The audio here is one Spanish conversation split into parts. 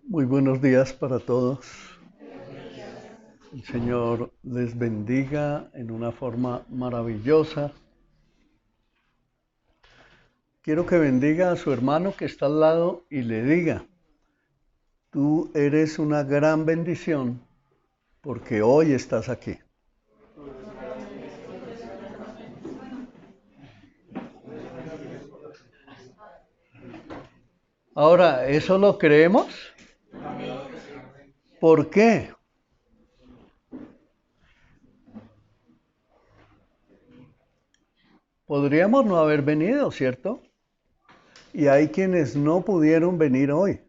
Muy buenos días para todos. El Señor les bendiga en una forma maravillosa. Quiero que bendiga a su hermano que está al lado y le diga, tú eres una gran bendición porque hoy estás aquí. Ahora, ¿eso lo creemos? ¿Por qué? Podríamos no haber venido, ¿cierto? Y hay quienes no pudieron venir hoy.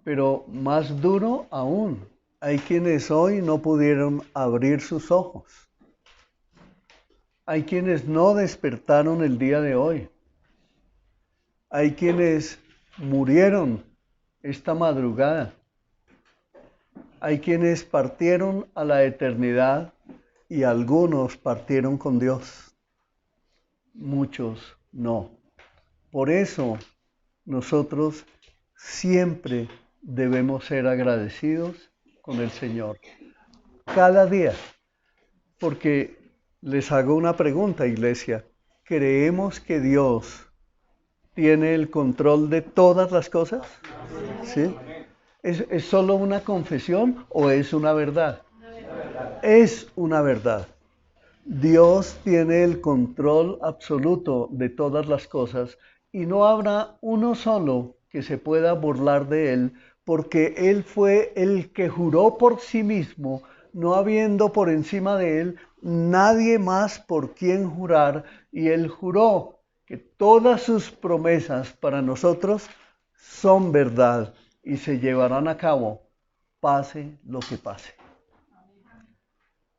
Pero más duro aún, hay quienes hoy no pudieron abrir sus ojos. Hay quienes no despertaron el día de hoy. Hay quienes murieron esta madrugada. Hay quienes partieron a la eternidad y algunos partieron con Dios. Muchos no. Por eso nosotros siempre debemos ser agradecidos con el Señor. Cada día. Porque les hago una pregunta, iglesia. ¿Creemos que Dios tiene el control de todas las cosas? ¿Sí? ¿Es solo una confesión o es una verdad? Es una verdad. Dios tiene el control absoluto de todas las cosas y no habrá uno solo que se pueda burlar de Él, porque Él fue el que juró por sí mismo, no habiendo por encima de Él nadie más por quien jurar, y Él juró que todas sus promesas para nosotros son verdad y se llevarán a cabo, pase lo que pase.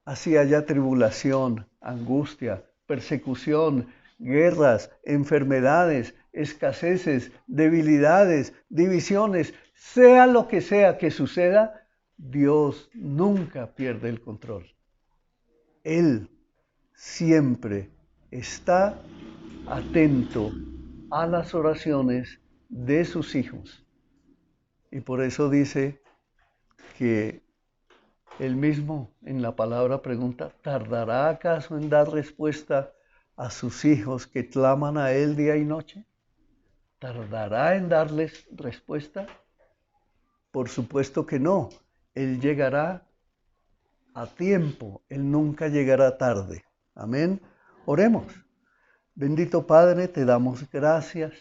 Así haya tribulación, angustia, persecución, guerras, enfermedades, escaseces, debilidades, divisiones, sea lo que sea que suceda, Dios nunca pierde el control. Él siempre está atento a las oraciones de sus hijos. Y por eso dice que él mismo en la palabra pregunta, ¿tardará acaso en dar respuesta a sus hijos que claman a Él día y noche? ¿Tardará en darles respuesta? Por supuesto que no. Él llegará a tiempo. Él nunca llegará tarde. Amén. Oremos. Bendito Padre, te damos gracias.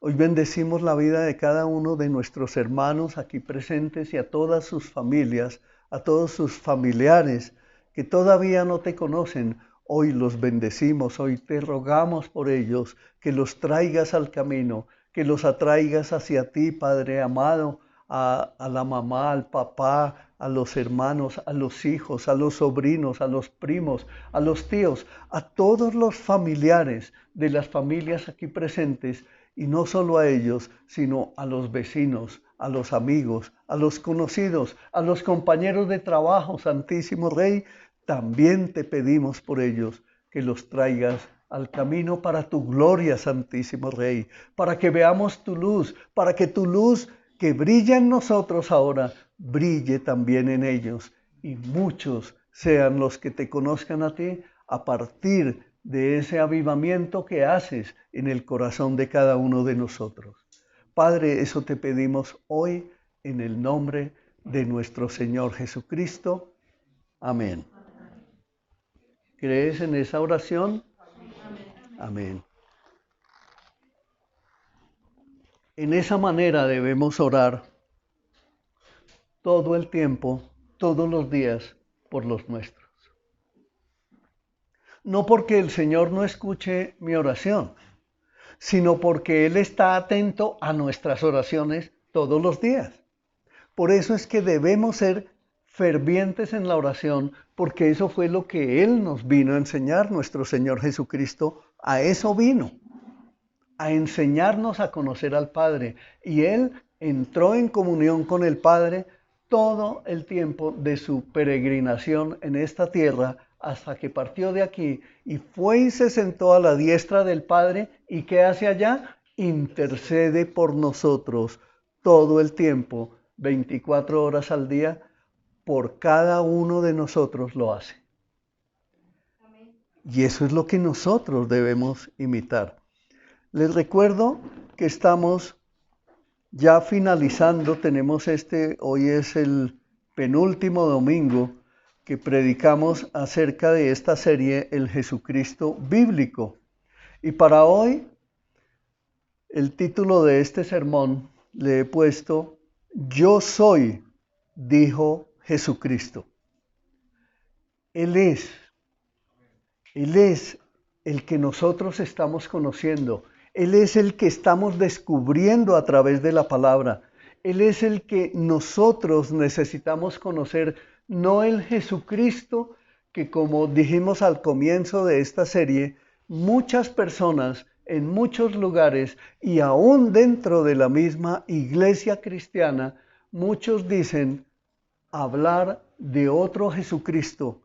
Hoy bendecimos la vida de cada uno de nuestros hermanos aquí presentes y a todas sus familias, a todos sus familiares que todavía no te conocen. Hoy los bendecimos, hoy te rogamos por ellos, que los traigas al camino, que los atraigas hacia ti, Padre amado, a la mamá, al papá, a los hermanos, a los hijos, a los sobrinos, a los primos, a los tíos, a todos los familiares de las familias aquí presentes, y no solo a ellos, sino a los vecinos, a los amigos, a los conocidos, a los compañeros de trabajo, Santísimo Rey, también te pedimos por ellos que los traigas al camino para tu gloria, Santísimo Rey, para que veamos tu luz, para que tu luz que brilla en nosotros ahora, brille también en ellos, y muchos sean los que te conozcan a ti a partir de ese avivamiento que haces en el corazón de cada uno de nosotros. Padre, eso te pedimos hoy en el nombre de nuestro Señor Jesucristo. Amén. ¿Crees en esa oración? Amén. En esa manera debemos orar todo el tiempo, todos los días, por los nuestros. No porque el Señor no escuche mi oración, sino porque Él está atento a nuestras oraciones todos los días. Por eso es que debemos ser fervientes en la oración, porque eso fue lo que Él nos vino a enseñar, nuestro Señor Jesucristo. A eso vino, a enseñarnos a conocer al Padre. Y Él entró en comunión con el Padre todo el tiempo de su peregrinación en esta tierra, hasta que partió de aquí y fue y se sentó a la diestra del Padre. ¿Y qué hace allá? Intercede por nosotros todo el tiempo, 24 horas al día, por cada uno de nosotros lo hace. Y eso es lo que nosotros debemos imitar. Les recuerdo que estamos ya finalizando, hoy es el penúltimo domingo que predicamos acerca de esta serie, el Jesucristo bíblico. Y para hoy, el título de este sermón le he puesto, Yo soy, dijo Jesucristo. Él es el que nosotros estamos conociendo. Él es el que estamos descubriendo a través de la palabra. Él es el que nosotros necesitamos conocer, no el Jesucristo que, como dijimos al comienzo de esta serie, muchas personas en muchos lugares y aún dentro de la misma iglesia cristiana, muchos dicen hablar de otro Jesucristo,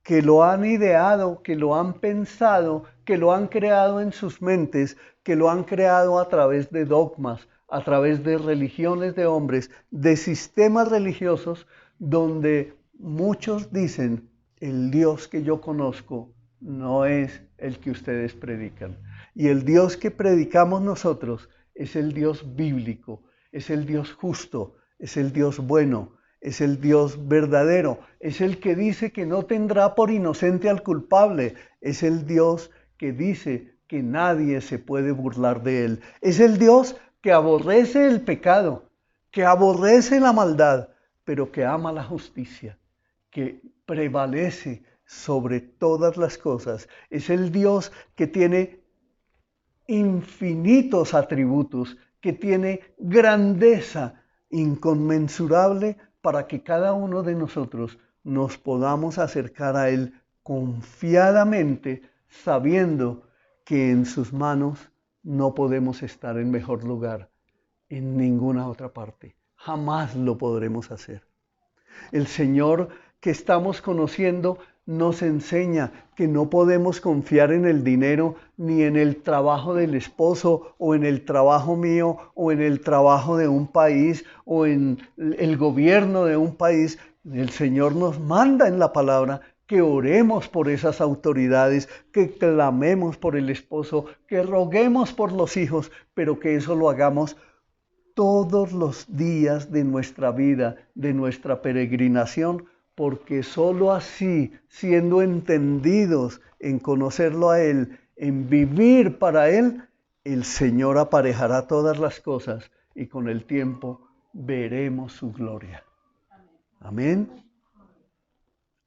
que lo han ideado, que lo han pensado, que lo han creado en sus mentes, que lo han creado a través de dogmas, a través de religiones de hombres, de sistemas religiosos, donde muchos dicen, el Dios que yo conozco no es el que ustedes predican. Y el Dios que predicamos nosotros es el Dios bíblico, es el Dios justo, es el Dios bueno, es el Dios verdadero, es el que dice que no tendrá por inocente al culpable, es el Dios que dice que nadie se puede burlar de él, es el Dios que aborrece el pecado, que aborrece la maldad, pero que ama la justicia, que prevalece sobre todas las cosas, es el Dios que tiene infinitos atributos, que tiene grandeza inconmensurable, para que cada uno de nosotros nos podamos acercar a Él confiadamente, sabiendo que en sus manos no podemos estar en mejor lugar en ninguna otra parte. Jamás lo podremos hacer. El Señor que estamos conociendo nos enseña que no podemos confiar en el dinero, ni en el trabajo del esposo, o en el trabajo mío, o en el trabajo de un país, o en el gobierno de un país. El Señor nos manda en la palabra que oremos por esas autoridades, que clamemos por el esposo, que roguemos por los hijos, pero que eso lo hagamos todos los días de nuestra vida, de nuestra peregrinación, porque sólo así, siendo entendidos en conocerlo a Él, en vivir para Él, el Señor aparejará todas las cosas y con el tiempo veremos su gloria. Amén.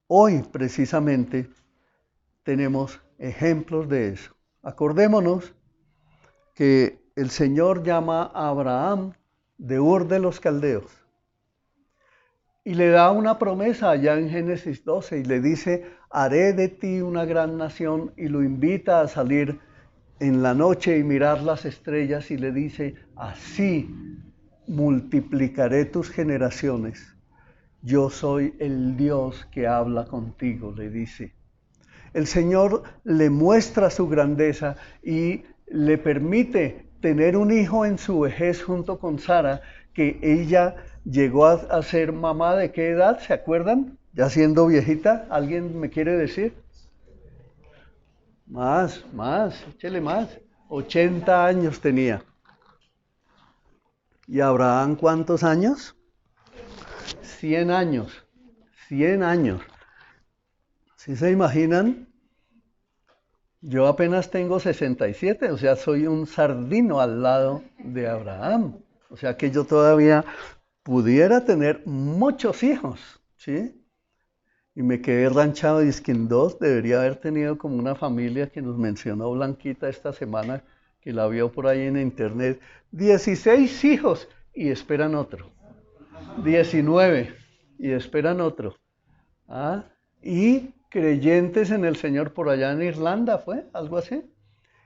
Hoy precisamente tenemos ejemplos de eso. Acordémonos que el Señor llama a Abraham de Ur de los Caldeos y le da una promesa allá en Génesis 12 y le dice, haré de ti una gran nación, y lo invita a salir en la noche y mirar las estrellas y le dice, así multiplicaré tus generaciones. Yo soy el Dios que habla contigo, le dice. El Señor le muestra su grandeza y le permite tener un hijo en su vejez junto con Sara, que ella llegó a ser mamá. ¿De qué edad? ¿Se acuerdan? Ya siendo viejita, ¿alguien me quiere decir? Más, échele más. 80 años tenía. ¿Y Abraham cuántos años? 100 años. 100 años. ¿Sí se imaginan? Yo apenas tengo 67, o sea, soy un sardino al lado de Abraham. O sea que yo todavía pudiera tener muchos hijos, ¿sí? Y me quedé ranchado, y es que en 2 debería haber tenido como una familia que nos mencionó Blanquita esta semana, que la vio por ahí en internet. 16 hijos y esperan otro. 19 y esperan otro. ¿Ah? Y creyentes en el Señor por allá en Irlanda, ¿fue? Algo así.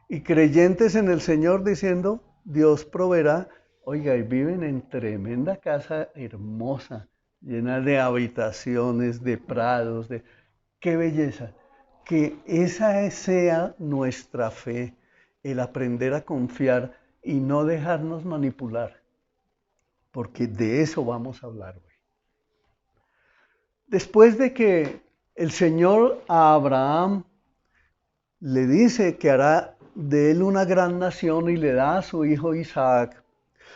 Y creyentes en el Señor diciendo, Dios proveerá. Oiga, y viven en tremenda casa hermosa, llena de habitaciones, de prados, de... ¡Qué belleza! Que esa sea nuestra fe, el aprender a confiar y no dejarnos manipular. porque de eso vamos a hablar hoy. Después de que el Señor a Abraham le dice que hará de él una gran nación y le da a su hijo Isaac,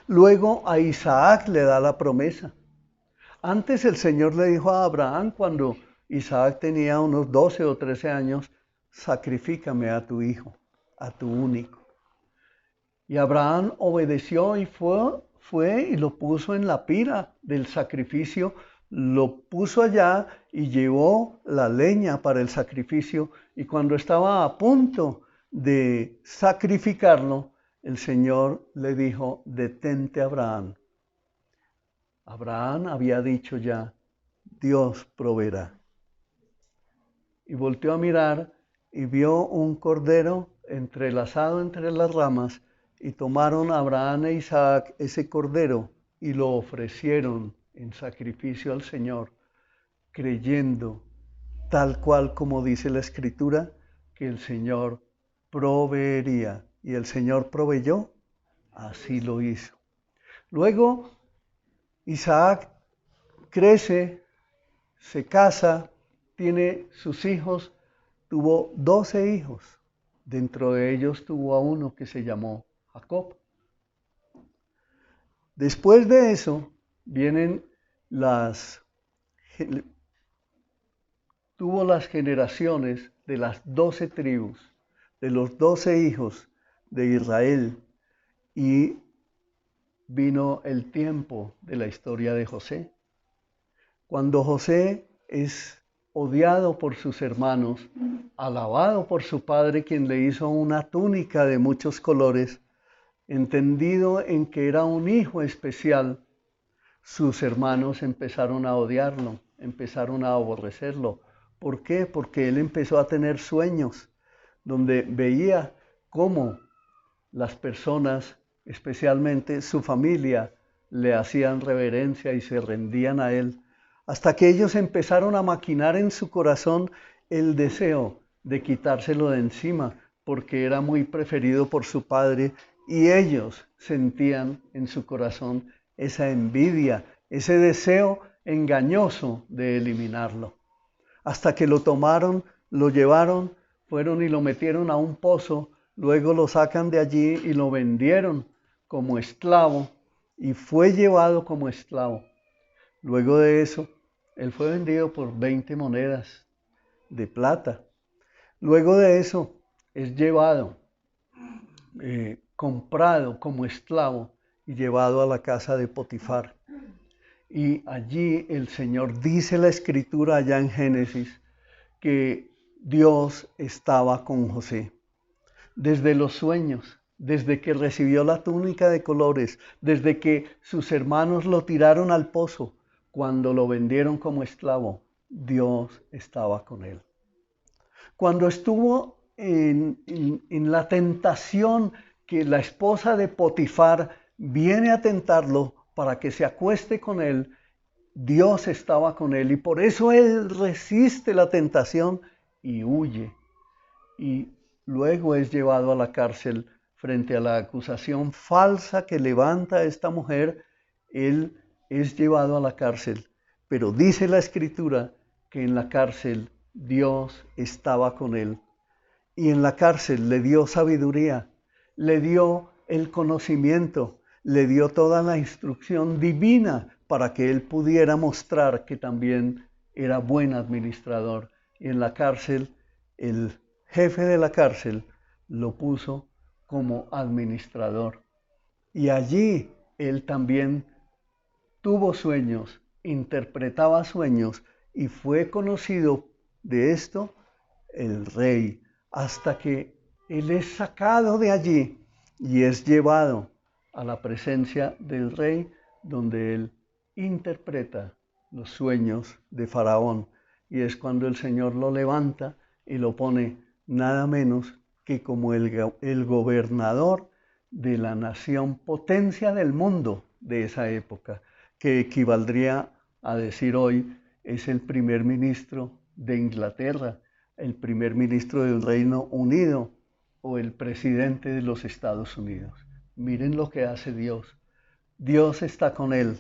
luego a Isaac le da la promesa. Antes el Señor le dijo a Abraham cuando Isaac tenía unos 12 o 13 años, sacrifícame a tu hijo, a tu único. Y Abraham obedeció y fue y lo puso en la pira del sacrificio, lo puso allá y llevó la leña para el sacrificio. Y cuando estaba a punto de sacrificarlo, el Señor le dijo, detente Abraham. Abraham había dicho ya, Dios proveerá. Y volteó a mirar y vio un cordero entrelazado entre las ramas, y tomaron Abraham e Isaac ese cordero y lo ofrecieron en sacrificio al Señor, creyendo, tal cual como dice la Escritura, que el Señor proveería. Y el Señor proveyó, así lo hizo. Luego, Isaac crece, se casa, tiene sus hijos, tuvo 12 hijos. Dentro de ellos tuvo a uno que se llamó Jacob. Después de eso, tuvo las generaciones de las 12 tribus, de los 12 hijos de Israel, y vino el tiempo de la historia de José. Cuando José es odiado por sus hermanos, alabado por su padre, quien le hizo una túnica de muchos colores, entendido en que era un hijo especial, sus hermanos empezaron a odiarlo, empezaron a aborrecerlo. ¿Por qué? Porque él empezó a tener sueños donde veía cómo las personas, especialmente su familia, le hacían reverencia y se rendían a él, hasta que ellos empezaron a maquinar en su corazón el deseo de quitárselo de encima, porque era muy preferido por su padre, y ellos sentían en su corazón esa envidia, ese deseo engañoso de eliminarlo. Hasta que lo tomaron, lo llevaron, fueron y lo metieron a un pozo, luego lo sacan de allí y lo vendieron como esclavo, y fue llevado como esclavo. Luego de eso, él fue vendido por 20 monedas de plata. Luego de eso, es llevado, comprado como esclavo y llevado a la casa de Potifar. Y allí el Señor, dice la Escritura allá en Génesis, que Dios estaba con José. Desde los sueños, desde que recibió la túnica de colores, desde que sus hermanos lo tiraron al pozo, cuando lo vendieron como esclavo, Dios estaba con él. Cuando estuvo en la tentación, que la esposa de Potifar viene a tentarlo para que se acueste con él, Dios estaba con él, y por eso él resiste la tentación y huye. Y luego es llevado a la cárcel frente a la acusación falsa que levanta esta mujer. Él es llevado a la cárcel, pero dice la Escritura que en la cárcel Dios estaba con él, y en la cárcel le dio sabiduría, le dio el conocimiento, le dio toda la instrucción divina para que él pudiera mostrar que también era buen administrador. Y en la cárcel, el jefe de la cárcel lo puso como administrador. Y allí él también tuvo sueños, interpretaba sueños, y fue conocido de esto el rey, hasta que él es sacado de allí y es llevado a la presencia del rey, donde él interpreta los sueños de Faraón. Y es cuando el Señor lo levanta y lo pone nada menos que como el gobernador de la nación potencia del mundo de esa época, que equivaldría a decir hoy es el primer ministro de Inglaterra, el primer ministro del Reino Unido o el presidente de los Estados Unidos. Miren lo que hace Dios Dios está con él,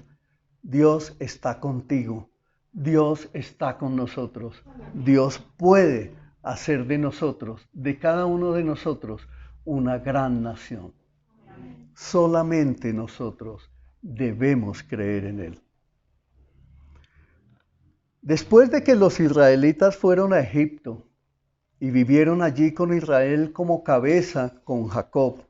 Dios está contigo, Dios está con nosotros. Dios puede hacer de nosotros, de cada uno de nosotros, una gran nación. Solamente nosotros debemos creer en él. Después de que los israelitas fueron a Egipto y vivieron allí con Israel como cabeza con Jacob,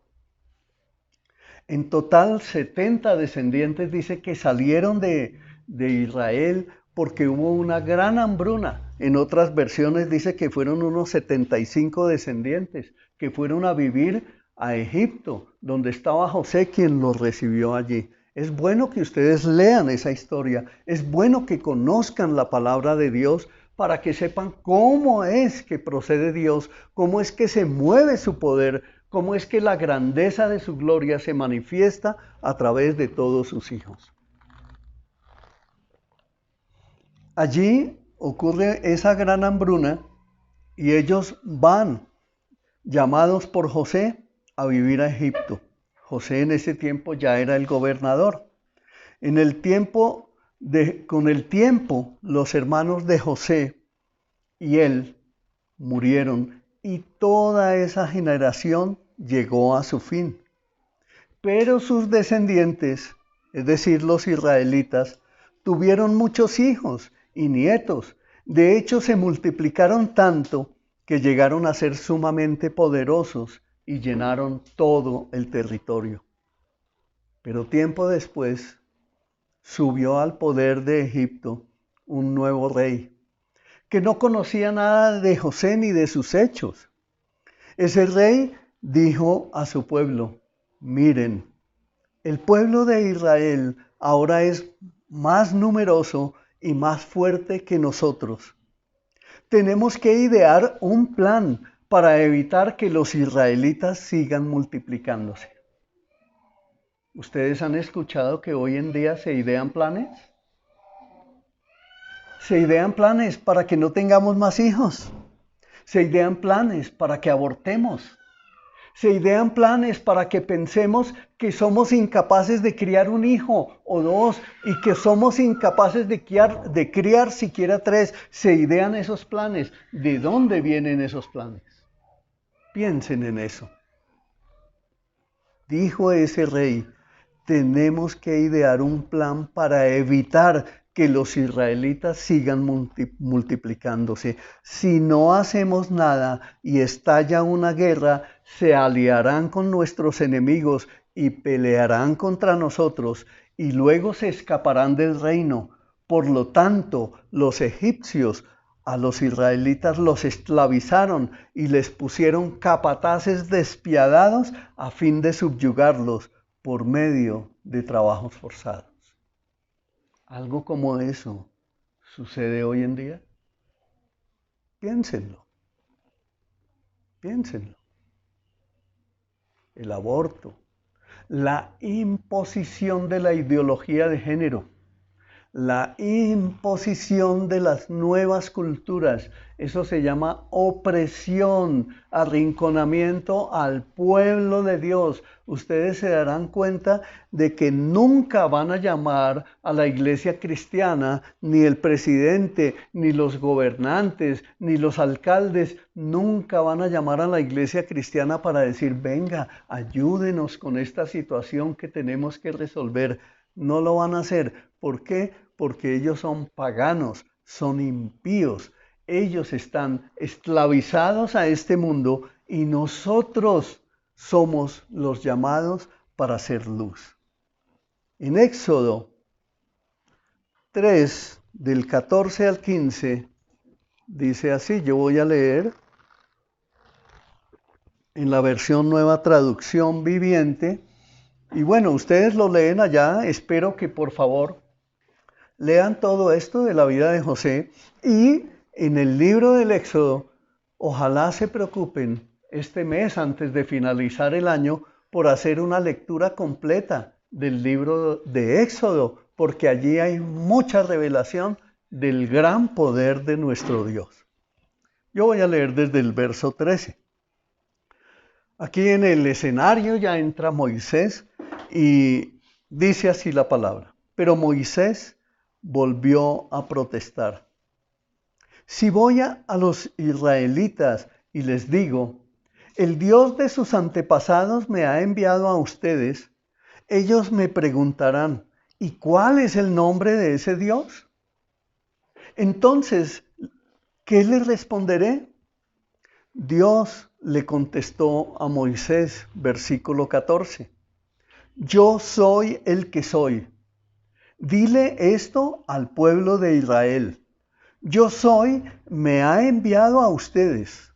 en total 70 descendientes dice que salieron de Israel porque hubo una gran hambruna. En otras versiones dice que fueron unos 75 descendientes que fueron a vivir a Egipto, donde estaba José quien los recibió allí. Es bueno que ustedes lean esa historia, es bueno que conozcan la palabra de Dios para que sepan cómo es que procede Dios, cómo es que se mueve su poder, cómo es que la grandeza de su gloria se manifiesta a través de todos sus hijos. Allí ocurre esa gran hambruna y ellos van, llamados por José, a vivir a Egipto. José en ese tiempo ya era el gobernador. Con el tiempo, los hermanos de José y él murieron y toda esa generación llegó a su fin. Pero sus descendientes, es decir, los israelitas, tuvieron muchos hijos y nietos. De hecho, se multiplicaron tanto que llegaron a ser sumamente poderosos y llenaron todo el territorio. Pero tiempo después subió al poder de Egipto un nuevo rey, que no conocía nada de José ni de sus hechos. Ese rey dijo a su pueblo: miren, el pueblo de Israel ahora es más numeroso y más fuerte que nosotros. Tenemos que idear un plan para evitar que los israelitas sigan multiplicándose. ¿Ustedes han escuchado que hoy en día se idean planes? Se idean planes para que no tengamos más hijos. Se idean planes para que abortemos. Se idean planes para que pensemos que somos incapaces de criar un hijo o dos y que somos incapaces de criar siquiera 3. Se idean esos planes. ¿De dónde vienen esos planes? Piensen en eso. Dijo ese rey: tenemos que idear un plan para evitar que los israelitas sigan multiplicándose. Si no hacemos nada y estalla una guerra, se aliarán con nuestros enemigos y pelearán contra nosotros y luego se escaparán del reino. Por lo tanto, los egipcios a los israelitas los esclavizaron y les pusieron capataces despiadados a fin de subyugarlos por medio de trabajos forzados. ¿Algo como eso sucede hoy en día? Piénsenlo. Piénsenlo. El aborto, la imposición de la ideología de género, la imposición de las nuevas culturas, eso se llama opresión, arrinconamiento al pueblo de Dios. Ustedes se darán cuenta de que nunca van a llamar a la iglesia cristiana, ni el presidente, ni los gobernantes, ni los alcaldes, nunca van a llamar a la iglesia cristiana para decir: venga, ayúdenos con esta situación que tenemos que resolver. No lo van a hacer. ¿Por qué? Porque ellos son paganos, son impíos. Ellos están esclavizados a este mundo y nosotros somos los llamados para hacer luz. En Éxodo 3, del 14 al 15, dice así, yo voy a leer en la versión Nueva Traducción Viviente. Y bueno, ustedes lo leen allá, espero que por favor lean todo esto de la vida de José y en el libro del Éxodo, ojalá se preocupen este mes antes de finalizar el año por hacer una lectura completa del libro de Éxodo, porque allí hay mucha revelación del gran poder de nuestro Dios. Yo voy a leer desde el verso 13. Aquí en el escenario ya entra Moisés y Dice así la palabra. Pero Moisés volvió a protestar. Si voy a los israelitas y les digo, el Dios de sus antepasados me ha enviado a ustedes, ellos me preguntarán, ¿y cuál es el nombre de ese Dios? Entonces, ¿qué les responderé? Dios le contestó a Moisés, versículo 14. Yo soy el que soy. Dile esto al pueblo de Israel. Yo soy, me ha enviado a ustedes.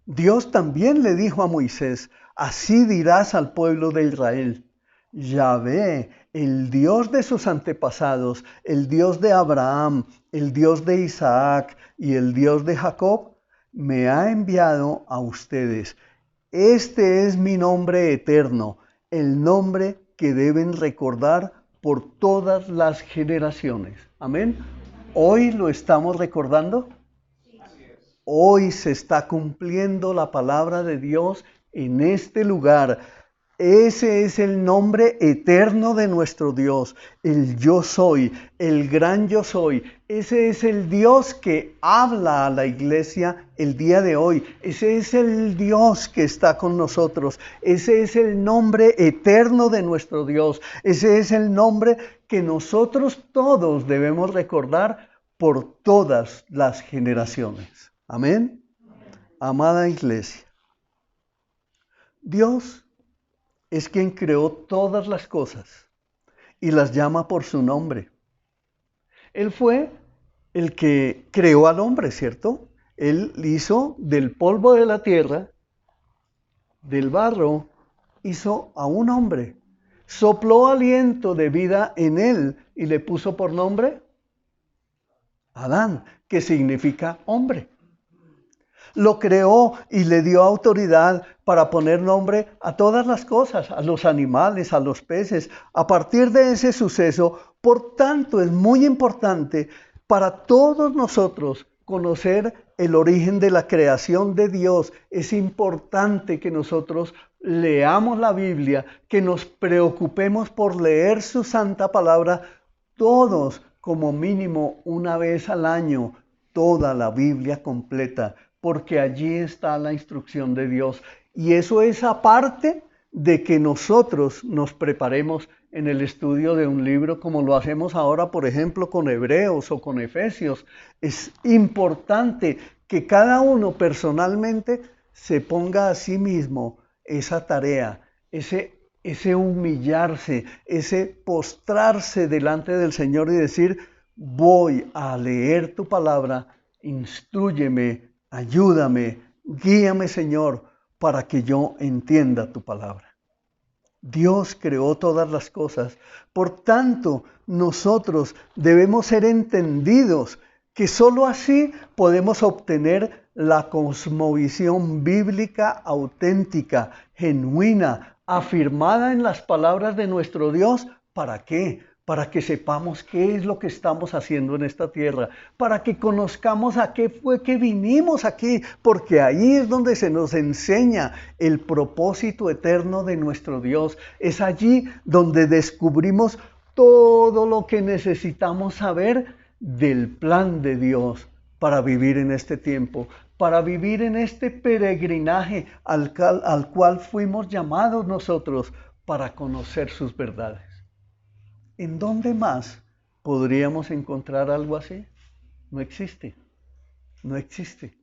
Dios también le dijo a Moisés, así dirás al pueblo de Israel. Yahvé, el Dios de sus antepasados, el Dios de Abraham, el Dios de Isaac y el Dios de Jacob, me ha enviado a ustedes. Este es mi nombre eterno, el nombre que deben recordar por todas las generaciones. Amén. ¿Hoy lo estamos recordando? Hoy se está cumpliendo la palabra de Dios en este lugar. Ese es el nombre eterno de nuestro Dios, el yo soy, el gran yo soy. Ese es el Dios que habla a la iglesia el día de hoy. Ese es el Dios que está con nosotros. Ese es el nombre eterno de nuestro Dios. Ese es el nombre que nosotros todos debemos recordar por todas las generaciones. Amén. Amada iglesia, Dios es quien creó todas las cosas y las llama por su nombre. Él fue el que creó al hombre, ¿cierto? Él hizo del polvo de la tierra, del barro, hizo a un hombre. Sopló aliento de vida en él y le puso por nombre Adán, que significa hombre. Lo creó y le dio autoridad para poner nombre a todas las cosas, a los animales, a los peces. A partir de ese suceso, por tanto, es muy importante para todos nosotros conocer el origen de la creación de Dios. Es importante que nosotros leamos la Biblia, que nos preocupemos por leer su santa palabra todos, como mínimo una vez al año, toda la Biblia completa, porque allí está la instrucción de Dios. Y eso es aparte de que nosotros nos preparemos en el estudio de un libro como lo hacemos ahora, por ejemplo, con Hebreos o con Efesios. Es importante que cada uno personalmente se ponga a sí mismo esa tarea, ese humillarse, ese postrarse delante del Señor y decir, voy a leer tu palabra, instrúyeme, ayúdame, guíame, Señor, para que yo entienda tu palabra. Dios creó todas las cosas. Por tanto, nosotros debemos ser entendidos que sólo así podemos obtener la cosmovisión bíblica auténtica, genuina, afirmada en las palabras de nuestro Dios. ¿Para qué? Para que sepamos qué es lo que estamos haciendo en esta tierra, para que conozcamos a qué fue que vinimos aquí, porque ahí es donde se nos enseña el propósito eterno de nuestro Dios. Es allí donde descubrimos todo lo que necesitamos saber del plan de Dios para vivir en este tiempo, para vivir en este peregrinaje al cual fuimos llamados nosotros para conocer sus verdades. ¿En dónde más podríamos encontrar algo así? No existe, no existe.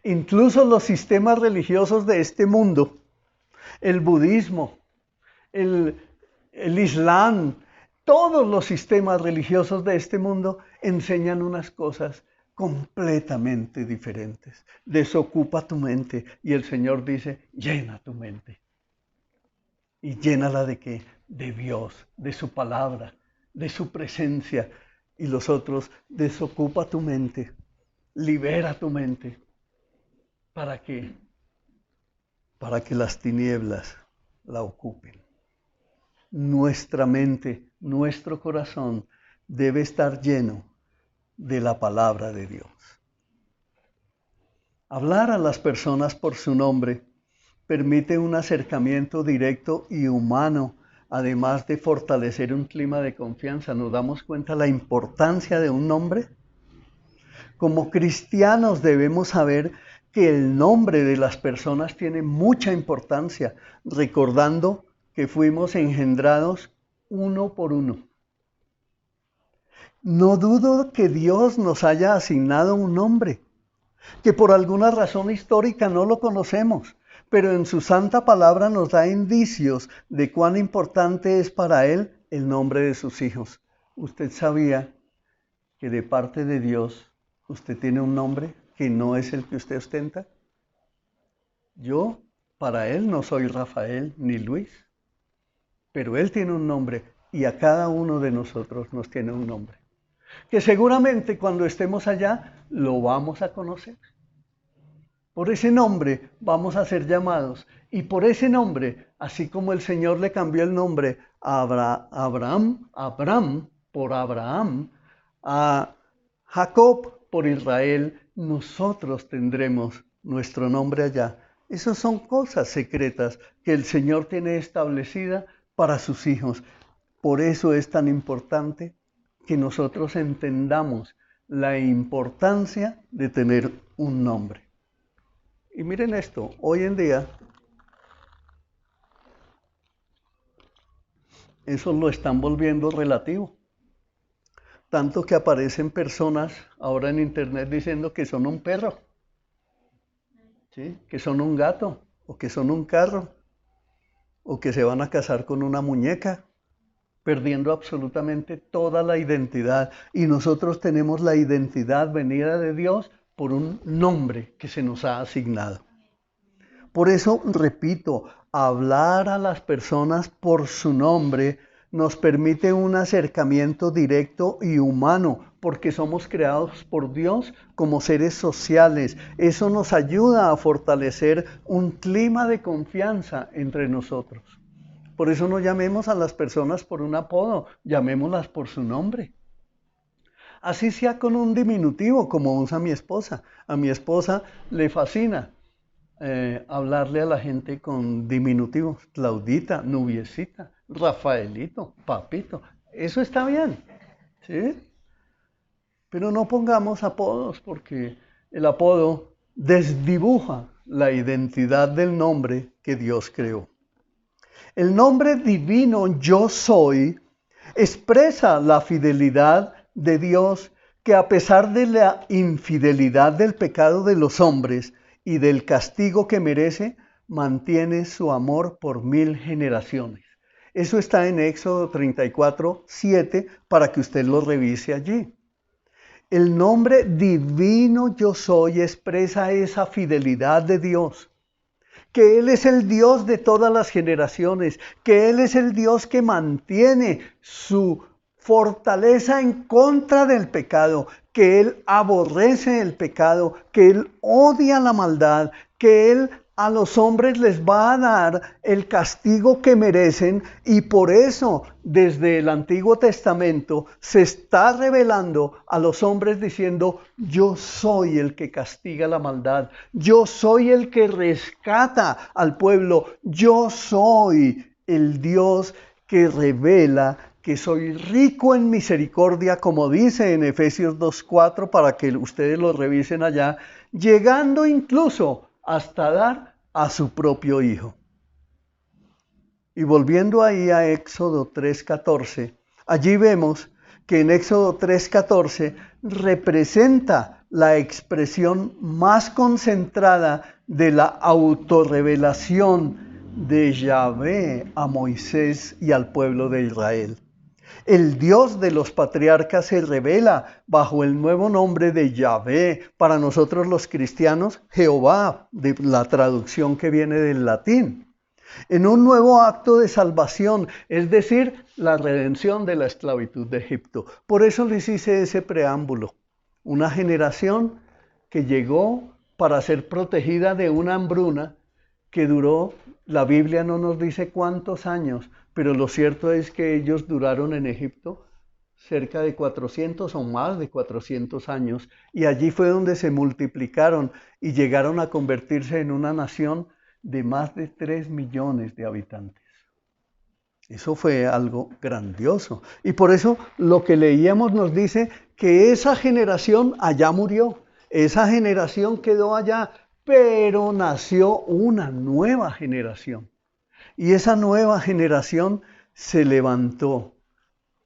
Incluso los sistemas religiosos de este mundo, el budismo, el islam, todos los sistemas religiosos de este mundo enseñan unas cosas completamente diferentes. Desocupa tu mente y el Señor dice, llena tu mente. ¿Y llénala de qué? De Dios, de su palabra, de su presencia. Y los otros, desocupa tu mente, libera tu mente. ¿Para qué? Para que las tinieblas la ocupen. Nuestra mente, nuestro corazón debe estar lleno de la palabra de Dios. Hablar a las personas por su nombre permite un acercamiento directo y humano además de fortalecer un clima de confianza, ¿nos damos cuenta la importancia de un nombre? Como cristianos debemos saber que el nombre de las personas tiene mucha importancia, recordando que fuimos engendrados uno por uno. No dudo que Dios nos haya asignado un nombre, que por alguna razón histórica no lo conocemos, pero en su santa palabra nos da indicios de cuán importante es para Él el nombre de sus hijos. ¿Usted sabía que de parte de Dios usted tiene un nombre que no es el que usted ostenta? Yo, para Él, no soy Rafael ni Luis, pero Él tiene un nombre y a cada uno de nosotros nos tiene un nombre, que seguramente cuando estemos allá lo vamos a conocer. Por ese nombre vamos a ser llamados y por ese nombre, así como el Señor le cambió el nombre a Abraham por Abraham, a Jacob por Israel, nosotros tendremos nuestro nombre allá. Esas son cosas secretas que el Señor tiene establecida para sus hijos. Por eso es tan importante que nosotros entendamos la importancia de tener un nombre. Y miren esto, hoy en día eso lo están volviendo relativo. Tanto que aparecen personas ahora en internet diciendo que son un perro, ¿sí? Que son un gato, o que son un carro, o que se van a casar con una muñeca, perdiendo absolutamente toda la identidad. Y nosotros tenemos la identidad venida de Dios por un nombre que se nos ha asignado. Por eso, repito, hablar a las personas por su nombre nos permite un acercamiento directo y humano, porque somos creados por Dios como seres sociales. Eso nos ayuda a fortalecer un clima de confianza entre nosotros. Por eso no llamemos a las personas por un apodo, llamémoslas por su nombre. Así sea con un diminutivo, como usa mi esposa. A mi esposa le fascina hablarle a la gente con diminutivos. Claudita, Nubiecita, Rafaelito, Papito. Eso está bien, ¿sí? Pero no pongamos apodos porque el apodo desdibuja la identidad del nombre que Dios creó. El nombre divino Yo Soy expresa la fidelidad de Dios que a pesar de la infidelidad del pecado de los hombres y del castigo que merece, mantiene su amor por 1000 generaciones. Eso está en Éxodo 34, 7, para que usted lo revise allí. El nombre divino Yo Soy expresa esa fidelidad de Dios, que Él es el Dios de todas las generaciones, que Él es el Dios que mantiene su fortaleza en contra del pecado, que Él aborrece el pecado, que Él odia la maldad, que Él a los hombres les va a dar el castigo que merecen y por eso desde el Antiguo Testamento se está revelando a los hombres diciendo: yo soy el que castiga la maldad, yo soy el que rescata al pueblo, yo soy el Dios que revela que soy rico en misericordia, como dice en Efesios 2:4, para que ustedes lo revisen allá, llegando incluso hasta dar a su propio Hijo. Y volviendo ahí a Éxodo 3:14, allí vemos que en Éxodo 3:14 representa la expresión más concentrada de la autorrevelación de Yahvé a Moisés y al pueblo de Israel. El Dios de los patriarcas se revela bajo el nuevo nombre de Yahvé, para nosotros los cristianos, Jehová, de la traducción que viene del latín, en un nuevo acto de salvación, es decir, la redención de la esclavitud de Egipto. Por eso les hice ese preámbulo. Una generación que llegó para ser protegida de una hambruna que duró, la Biblia no nos dice cuántos años, pero lo cierto es que ellos duraron en Egipto cerca de 400 o más de 400 años, y allí fue donde se multiplicaron y llegaron a convertirse en una nación de más de 3 millones de habitantes. Eso fue algo grandioso. Y por eso lo que leíamos nos dice que esa generación allá murió. Esa generación quedó allá, pero nació una nueva generación. Y esa nueva generación se levantó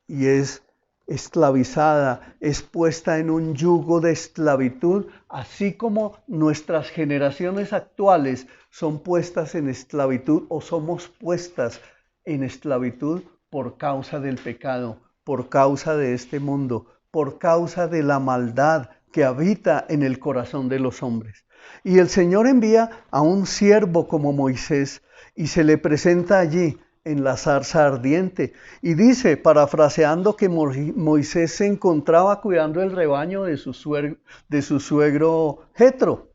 y es esclavizada, es puesta en un yugo de esclavitud, así como nuestras generaciones actuales son puestas en esclavitud o somos puestas en esclavitud por causa del pecado, por causa de este mundo, por causa de la maldad que habita en el corazón de los hombres. Y el Señor envía a un siervo como Moisés y se le presenta allí en la zarza ardiente. Y dice, parafraseando, que Moisés se encontraba cuidando el rebaño de su suegro Jetro.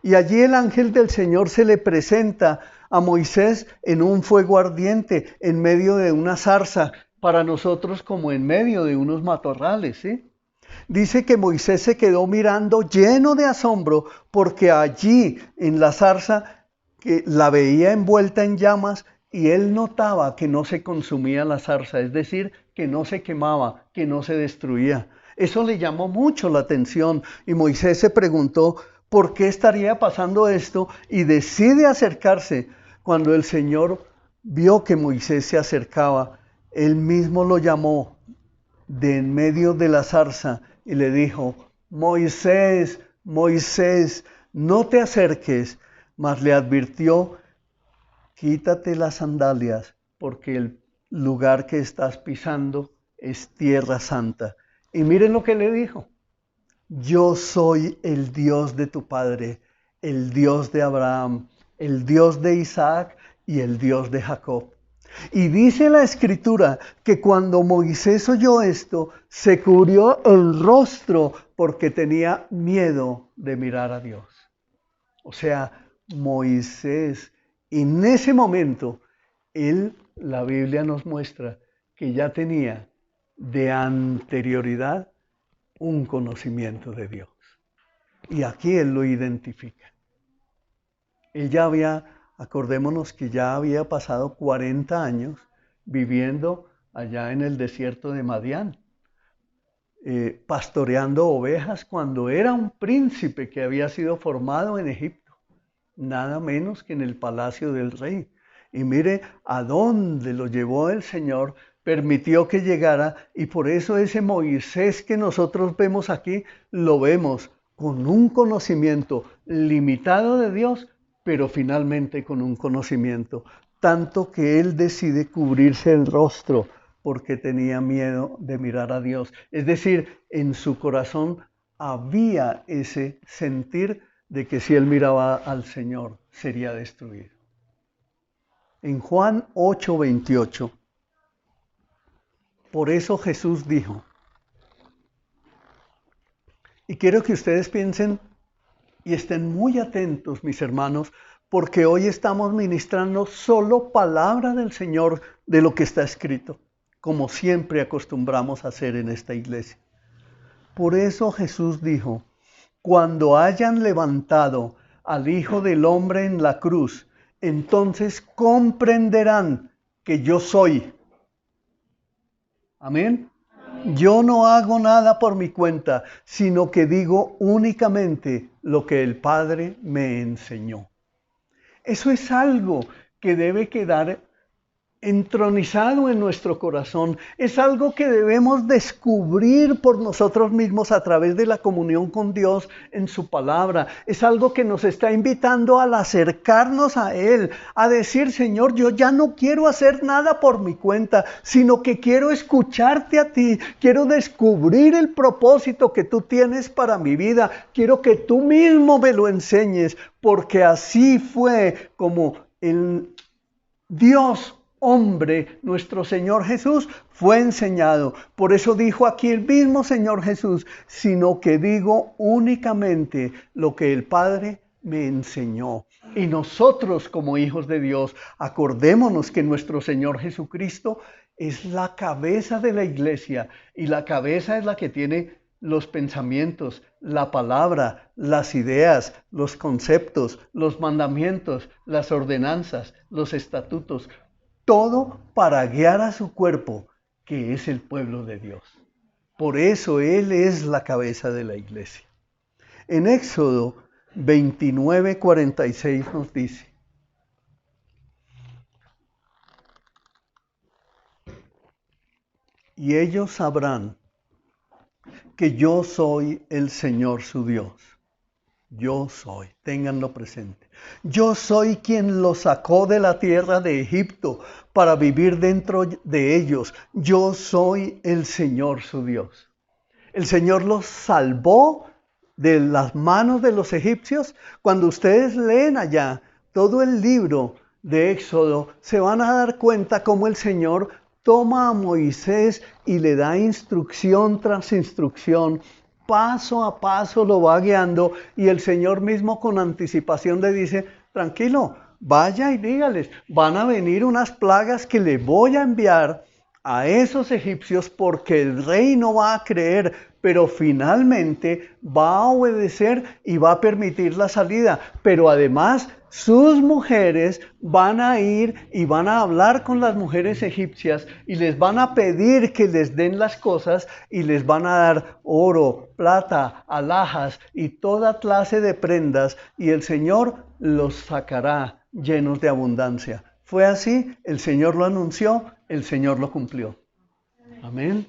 Y allí el ángel del Señor se le presenta a Moisés en un fuego ardiente, en medio de una zarza, para nosotros como en medio de unos matorrales, ¿sí? Dice que Moisés se quedó mirando lleno de asombro porque allí en la zarza que la veía envuelta en llamas y él notaba que no se consumía la zarza, es decir, que no se quemaba, que no se destruía. Eso le llamó mucho la atención y Moisés se preguntó por qué estaría pasando esto y decide acercarse. Cuando el Señor vio que Moisés se acercaba, él mismo lo llamó de en medio de la zarza y le dijo: Moisés, Moisés, no te acerques. Mas le advirtió: quítate las sandalias, porque el lugar que estás pisando es tierra santa. Y miren lo que le dijo: yo soy el Dios de tu padre, el Dios de Abraham, el Dios de Isaac y el Dios de Jacob. Y dice la Escritura que cuando Moisés oyó esto, se cubrió el rostro porque tenía miedo de mirar a Dios. O sea, Moisés, en ese momento, la Biblia nos muestra que ya tenía de anterioridad un conocimiento de Dios. Y aquí él lo identifica. Él ya acordémonos que ya había pasado 40 años viviendo allá en el desierto de Madián, pastoreando ovejas cuando era un príncipe que había sido formado en Egipto, nada menos que en el palacio del rey. Y mire a dónde lo llevó el Señor, permitió que llegara, y por eso ese Moisés que nosotros vemos aquí, lo vemos con un conocimiento limitado de Dios, pero finalmente con un conocimiento, tanto que él decide cubrirse el rostro porque tenía miedo de mirar a Dios. Es decir, en su corazón había ese sentir de que si él miraba al Señor sería destruido. En Juan 8:28, por eso Jesús dijo, y quiero que ustedes piensen y estén muy atentos, mis hermanos, porque hoy estamos ministrando solo palabra del Señor de lo que está escrito, como siempre acostumbramos a hacer en esta iglesia. Por eso Jesús dijo, cuando hayan levantado al Hijo del Hombre en la cruz, entonces comprenderán que yo soy. Amén. Yo no hago nada por mi cuenta, sino que digo únicamente lo que el Padre me enseñó. Eso es algo que debe quedar entronizado en nuestro corazón. Es algo que debemos descubrir por nosotros mismos a través de la comunión con Dios en su palabra. Es algo que nos está invitando al acercarnos a Él, a decir: Señor, yo ya no quiero hacer nada por mi cuenta, sino que quiero escucharte a ti, quiero descubrir el propósito que tú tienes para mi vida, quiero que tú mismo me lo enseñes, porque así fue como el Dios hombre, nuestro Señor Jesús, fue enseñado. Por eso dijo aquí el mismo Señor Jesús, sino que digo únicamente lo que el Padre me enseñó. Y nosotros como hijos de Dios, acordémonos que nuestro Señor Jesucristo es la cabeza de la iglesia, y la cabeza es la que tiene los pensamientos, la palabra, las ideas, los conceptos, los mandamientos, las ordenanzas, los estatutos. todo para guiar a su cuerpo, que es el pueblo de Dios. Por eso Él es la cabeza de la iglesia. En Éxodo 29:46 nos dice: y ellos sabrán que yo soy el Señor su Dios. Yo soy, ténganlo presente. Yo soy quien los sacó de la tierra de Egipto para vivir dentro de ellos. Yo soy el Señor su Dios. El Señor los salvó de las manos de los egipcios. Cuando ustedes leen allá todo el libro de Éxodo, se van a dar cuenta cómo el Señor toma a Moisés y le da instrucción tras instrucción. Paso a paso lo va guiando y el Señor mismo con anticipación le dice: tranquilo, vaya y dígales, van a venir unas plagas que le voy a enviar a esos egipcios porque el rey no va a creer, pero finalmente va a obedecer y va a permitir la salida. Pero además sus mujeres van a ir y van a hablar con las mujeres egipcias y les van a pedir que les den las cosas y les van a dar oro, plata, alhajas y toda clase de prendas, y el Señor los sacará llenos de abundancia. Fue así, el Señor lo anunció, el Señor lo cumplió. Amén.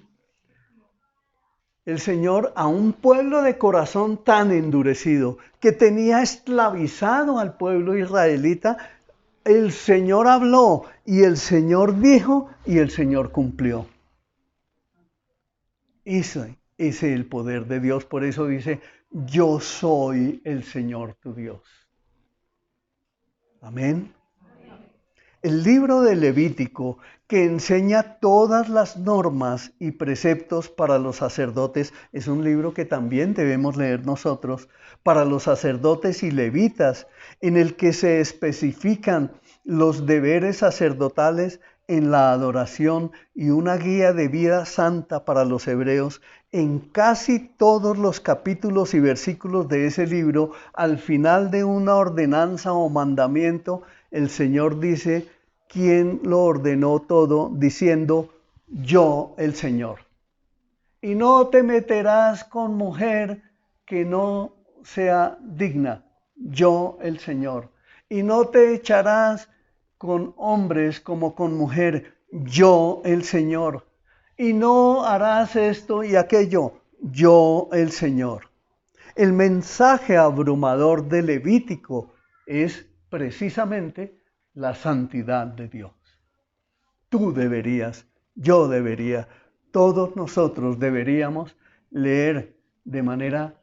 El Señor, a un pueblo de corazón tan endurecido que tenía esclavizado al pueblo israelita, el Señor habló y el Señor dijo y el Señor cumplió. Ese es el poder de Dios. Por eso dice: yo soy el Señor tu Dios. Amén. El libro de Levítico, que enseña todas las normas y preceptos para los sacerdotes, es un libro que también debemos leer nosotros, para los sacerdotes y levitas, en el que se especifican los deberes sacerdotales en la adoración y una guía de vida santa para los hebreos. En casi todos los capítulos y versículos de ese libro, al final de una ordenanza o mandamiento, el Señor dice quién lo ordenó todo, diciendo: yo, el Señor. Y no te meterás con mujer que no sea digna, yo, el Señor. Y no te echarás con hombres como con mujer, yo, el Señor. Y no harás esto y aquello, yo, el Señor. El mensaje abrumador de Levítico es precisamente la santidad de Dios. Tú deberías, yo debería, todos nosotros deberíamos leer de manera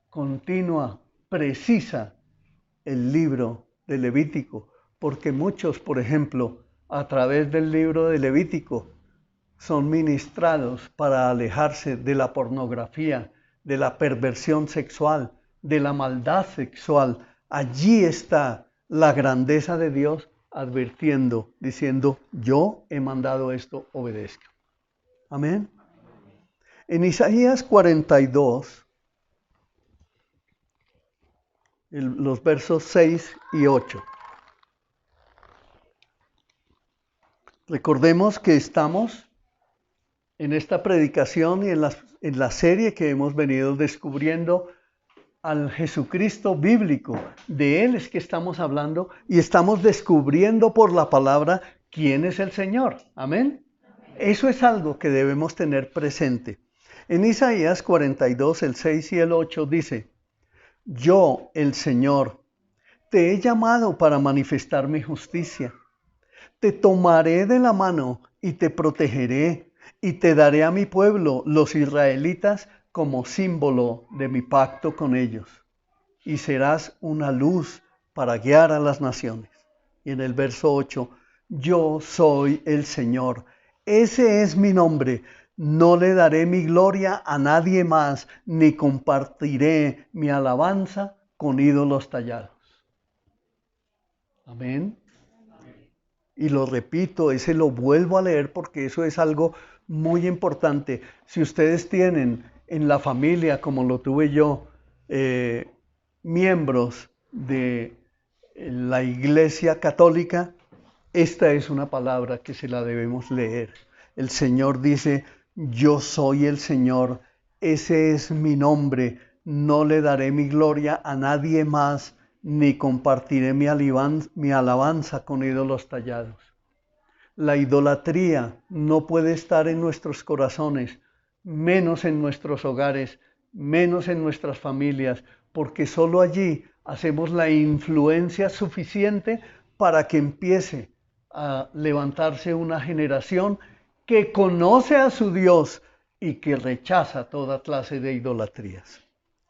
continua, precisa, el libro de Levítico, porque muchos, por ejemplo, a través del libro de Levítico, son ministrados para alejarse de la pornografía, de la perversión sexual, de la maldad sexual. Allí está la grandeza de Dios advirtiendo, diciendo: yo he mandado esto, obedezca. Amén. En Isaías 42, los versos 6 y 8. Recordemos que estamos en esta predicación y en la serie que hemos venido descubriendo al Jesucristo bíblico. De Él es que estamos hablando y estamos descubriendo por la palabra quién es el Señor. Amén. Eso es algo que debemos tener presente. En Isaías 42, el 6 y el 8 dice: yo, el Señor, te he llamado para manifestar mi justicia. Te tomaré de la mano y te protegeré, y te daré a mi pueblo, los israelitas, como símbolo de mi pacto con ellos. Y serás una luz para guiar a las naciones. Y en el verso 8, yo soy el Señor. Ese es mi nombre. No le daré mi gloria a nadie más, ni compartiré mi alabanza con ídolos tallados. Amén. Y lo repito, ese lo vuelvo a leer porque eso es algo muy importante. Si ustedes tienen en la familia, como lo tuve yo, miembros de la Iglesia Católica, Esta es una palabra que se la debemos leer. El Señor dice, yo soy el Señor, ese es mi nombre, no le daré mi gloria a nadie más, ni compartiré mi alabanza con ídolos tallados. La idolatría no puede estar en nuestros corazones, menos en nuestros hogares, menos en nuestras familias, porque solo allí hacemos la influencia suficiente para que empiece a levantarse una generación que conoce a su Dios y que rechaza toda clase de idolatrías.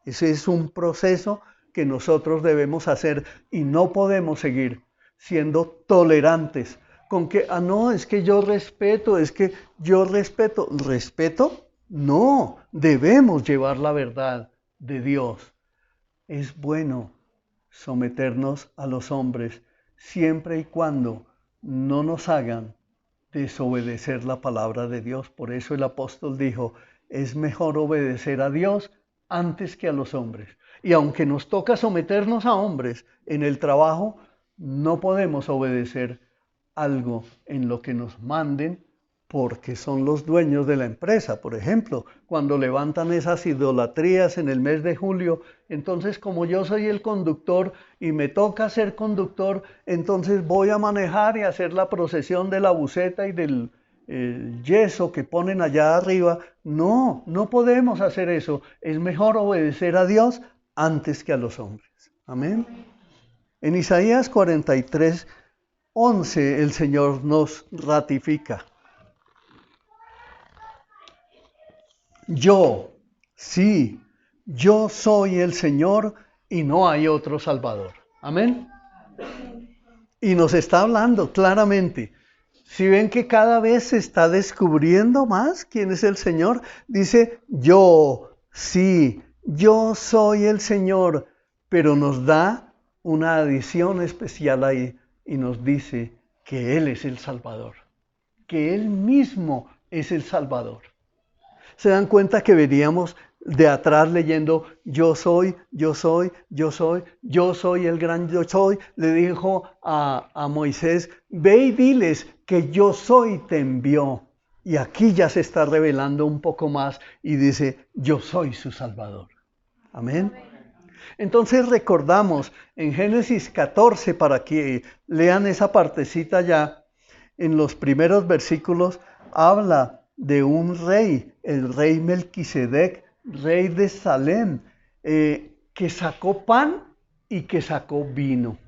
Ese es un proceso que nosotros debemos hacer y no podemos seguir siendo tolerantes con que, no, es que yo respeto, ¿respeto? No, debemos llevar la verdad de Dios. Es bueno someternos a los hombres siempre y cuando no nos hagan desobedecer la palabra de Dios. Por eso el apóstol dijo, es mejor obedecer a Dios antes que a los hombres. Y aunque nos toca someternos a hombres en el trabajo, no podemos obedecer algo en lo que nos manden porque son los dueños de la empresa. Por ejemplo, cuando levantan esas idolatrías en el mes de julio, entonces como yo soy el conductor y me toca ser conductor, entonces voy a manejar y hacer la procesión de la buceta y del yeso que ponen allá arriba. No, no podemos hacer eso. Es mejor obedecer a Dios antes que a los hombres. Amén. En Isaías 43:11 el Señor nos ratifica. Yo soy el Señor y no hay otro Salvador. Amén. Y nos está hablando claramente. Si ven que cada vez se está descubriendo más quién es el Señor, dice yo soy el Señor, pero nos da una adición especial ahí y nos dice que Él es el Salvador, que Él mismo es el Salvador. Se dan cuenta que veníamos de atrás leyendo yo soy el gran yo soy. Le dijo a Moisés, ve y diles que yo soy te envió. Y aquí ya se está revelando un poco más y dice yo soy su Salvador. Amén. Entonces recordamos en Génesis 14, para que lean esa partecita ya, en los primeros versículos habla de un rey, el rey Melquisedec, rey de Salem, que sacó pan y que sacó vino.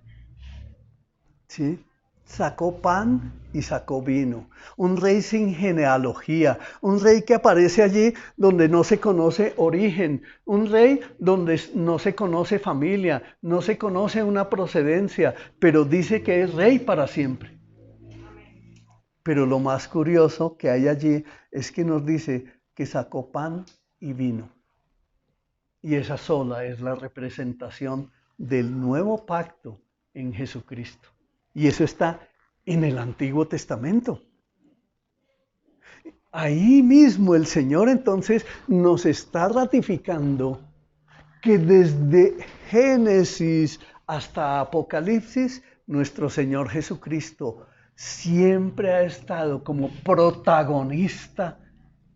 ¿Sí? Sacó pan y sacó vino. Un rey sin genealogía, un rey que aparece allí donde no se conoce origen, un rey donde no se conoce familia, no se conoce una procedencia, pero dice que es rey para siempre. Pero lo más curioso que hay allí es que nos dice que sacó pan y vino. Y esa sola es la representación del nuevo pacto en Jesucristo. Y eso está en el Antiguo Testamento. Ahí mismo el Señor entonces nos está ratificando que desde Génesis hasta Apocalipsis, nuestro Señor Jesucristo siempre ha estado como protagonista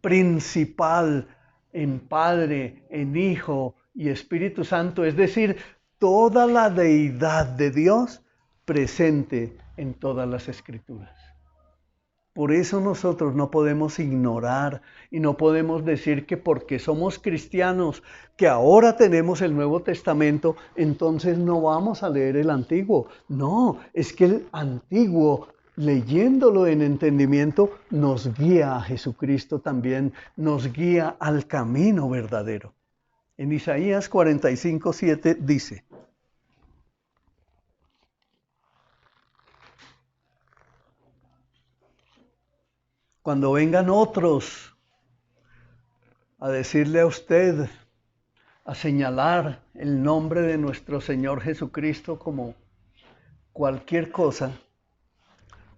principal en Padre, en Hijo y Espíritu Santo, es decir, toda la deidad de Dios presente en todas las Escrituras. Por eso nosotros no podemos ignorar y no podemos decir que porque somos cristianos, que ahora tenemos el Nuevo Testamento, entonces no vamos a leer el Antiguo. No, es que el Antiguo, leyéndolo en entendimiento, nos guía a Jesucristo también, nos guía al camino verdadero. En Isaías 45:7 dice: cuando vengan otros a decirle a usted, a señalar el nombre de nuestro Señor Jesucristo como cualquier cosa,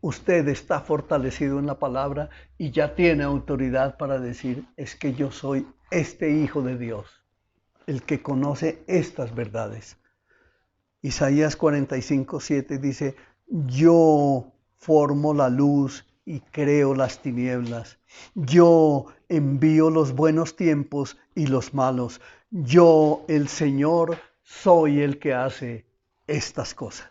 usted está fortalecido en la palabra y ya tiene autoridad para decir, es que yo soy este Hijo de Dios, el que conoce estas verdades. Isaías 45:7 dice, yo formo la luz y creo las tinieblas. Yo envío los buenos tiempos y los malos. Yo, el Señor, soy el que hace estas cosas.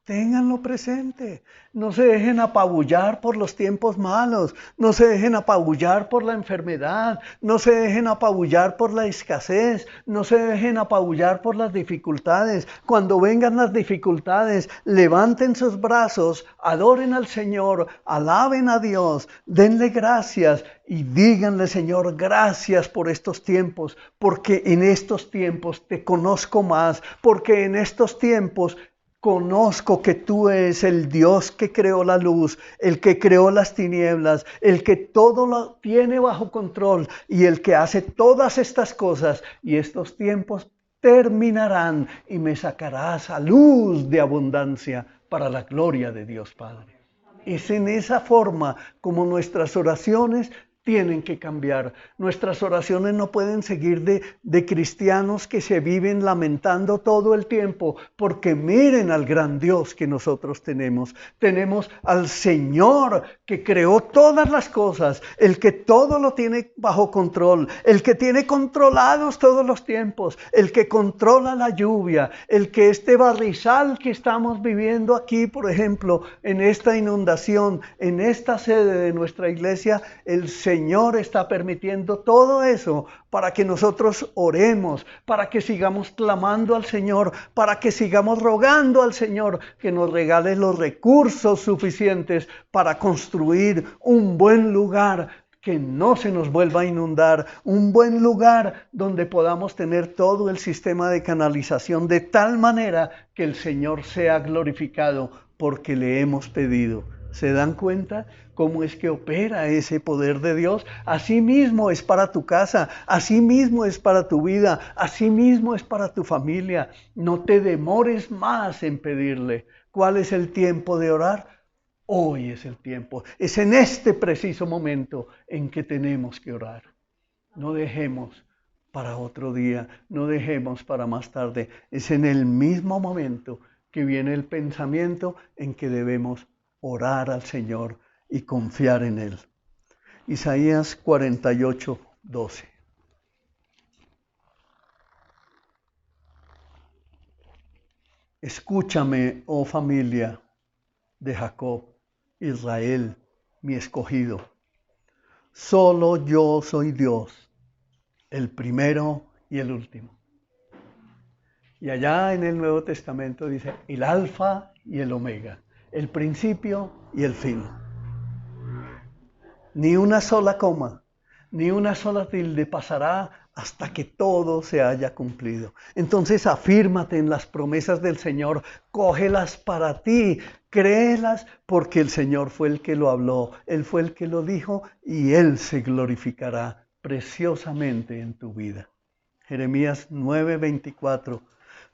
Ténganlo presente. No se dejen apabullar por los tiempos malos. No se dejen apabullar por la enfermedad. No se dejen apabullar por la escasez. No se dejen apabullar por las dificultades. Cuando vengan las dificultades, levanten sus brazos, adoren al Señor, alaben a Dios, denle gracias y díganle: Señor, gracias por estos tiempos, porque en estos tiempos te conozco más, porque en estos tiempos conozco que tú eres el Dios que creó la luz, el que creó las tinieblas, el que todo lo tiene bajo control y el que hace todas estas cosas. Y estos tiempos terminarán y me sacarás a luz de abundancia para la gloria de Dios Padre. Es en esa forma como nuestras oraciones tienen que cambiar. Nuestras oraciones no pueden seguir de cristianos que se viven lamentando todo el tiempo, porque miren al gran Dios que nosotros tenemos. Tenemos al Señor que creó todas las cosas, el que todo lo tiene bajo control, el que tiene controlados todos los tiempos, el que controla la lluvia, el que este barrizal que estamos viviendo aquí, por ejemplo, en esta inundación, en esta sede de nuestra iglesia, el Señor está permitiendo todo eso para que nosotros oremos, para que sigamos clamando al Señor, para que sigamos rogando al Señor que nos regale los recursos suficientes para construir un buen lugar que no se nos vuelva a inundar, un buen lugar donde podamos tener todo el sistema de canalización de tal manera que el Señor sea glorificado porque le hemos pedido. ¿Se dan cuenta cómo es que opera ese poder de Dios? Así mismo es para tu casa, así mismo es para tu vida, así mismo es para tu familia. No te demores más en pedirle. ¿Cuál es el tiempo de orar? Hoy es el tiempo. Es en este preciso momento en que tenemos que orar. No dejemos para otro día, no dejemos para más tarde. Es en el mismo momento que viene el pensamiento en que debemos orar al Señor y confiar en Él. Isaías 48, 12. Escúchame, oh familia de Jacob, Israel, mi escogido. Solo yo soy Dios, el primero y el último. Y allá en el Nuevo Testamento dice el alfa y el omega, el principio y el fin. Ni una sola coma, ni una sola tilde pasará hasta que todo se haya cumplido. Entonces afírmate en las promesas del Señor, cógelas para ti, créelas, porque el Señor fue el que lo habló, Él fue el que lo dijo y Él se glorificará preciosamente en tu vida. Jeremías 9:24.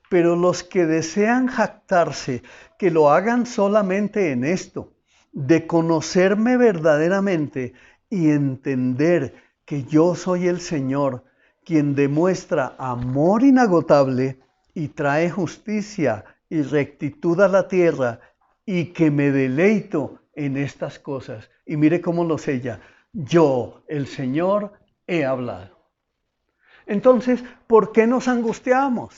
Pero los que desean jactarse, que lo hagan solamente en esto, de conocerme verdaderamente y entender que yo soy el Señor, quien demuestra amor inagotable y trae justicia y rectitud a la tierra, y que me deleito en estas cosas. Y mire cómo lo sella: yo, el Señor, he hablado. Entonces, ¿por qué nos angustiamos?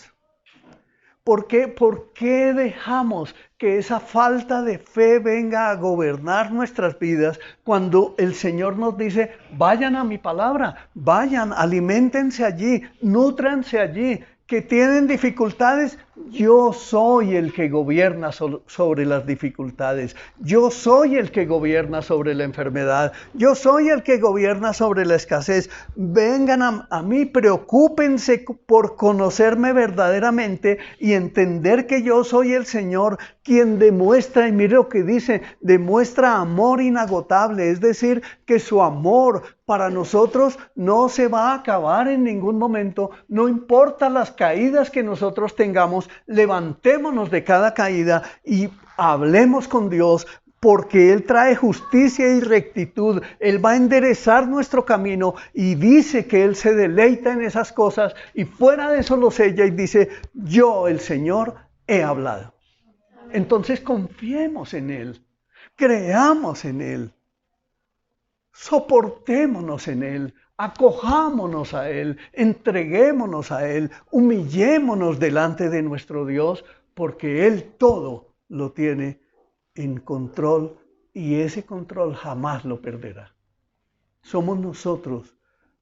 ¿Por qué dejamos que esa falta de fe venga a gobernar nuestras vidas cuando el Señor nos dice: vayan a mi palabra, vayan, aliméntense allí, nútranse allí? Que tienen dificultades, yo soy el que gobierna sobre las dificultades. Yo soy el que gobierna sobre la enfermedad. Yo soy el que gobierna sobre la escasez. Vengan a mí, preocúpense por conocerme verdaderamente y entender que yo soy el Señor quien demuestra, y mire lo que dice, demuestra amor inagotable. Es decir, que su amor para nosotros no se va a acabar en ningún momento. No importa las caídas que nosotros tengamos, levantémonos de cada caída y hablemos con Dios, porque Él trae justicia y rectitud. Él va a enderezar nuestro camino y dice que Él se deleita en esas cosas, y fuera de eso lo sella y dice: yo, el Señor, he hablado. Entonces confiemos en Él, creamos en Él, soportémonos en Él, acojámonos a Él, entreguémonos a Él, humillémonos delante de nuestro Dios, porque Él todo lo tiene en control y ese control jamás lo perderá. Somos nosotros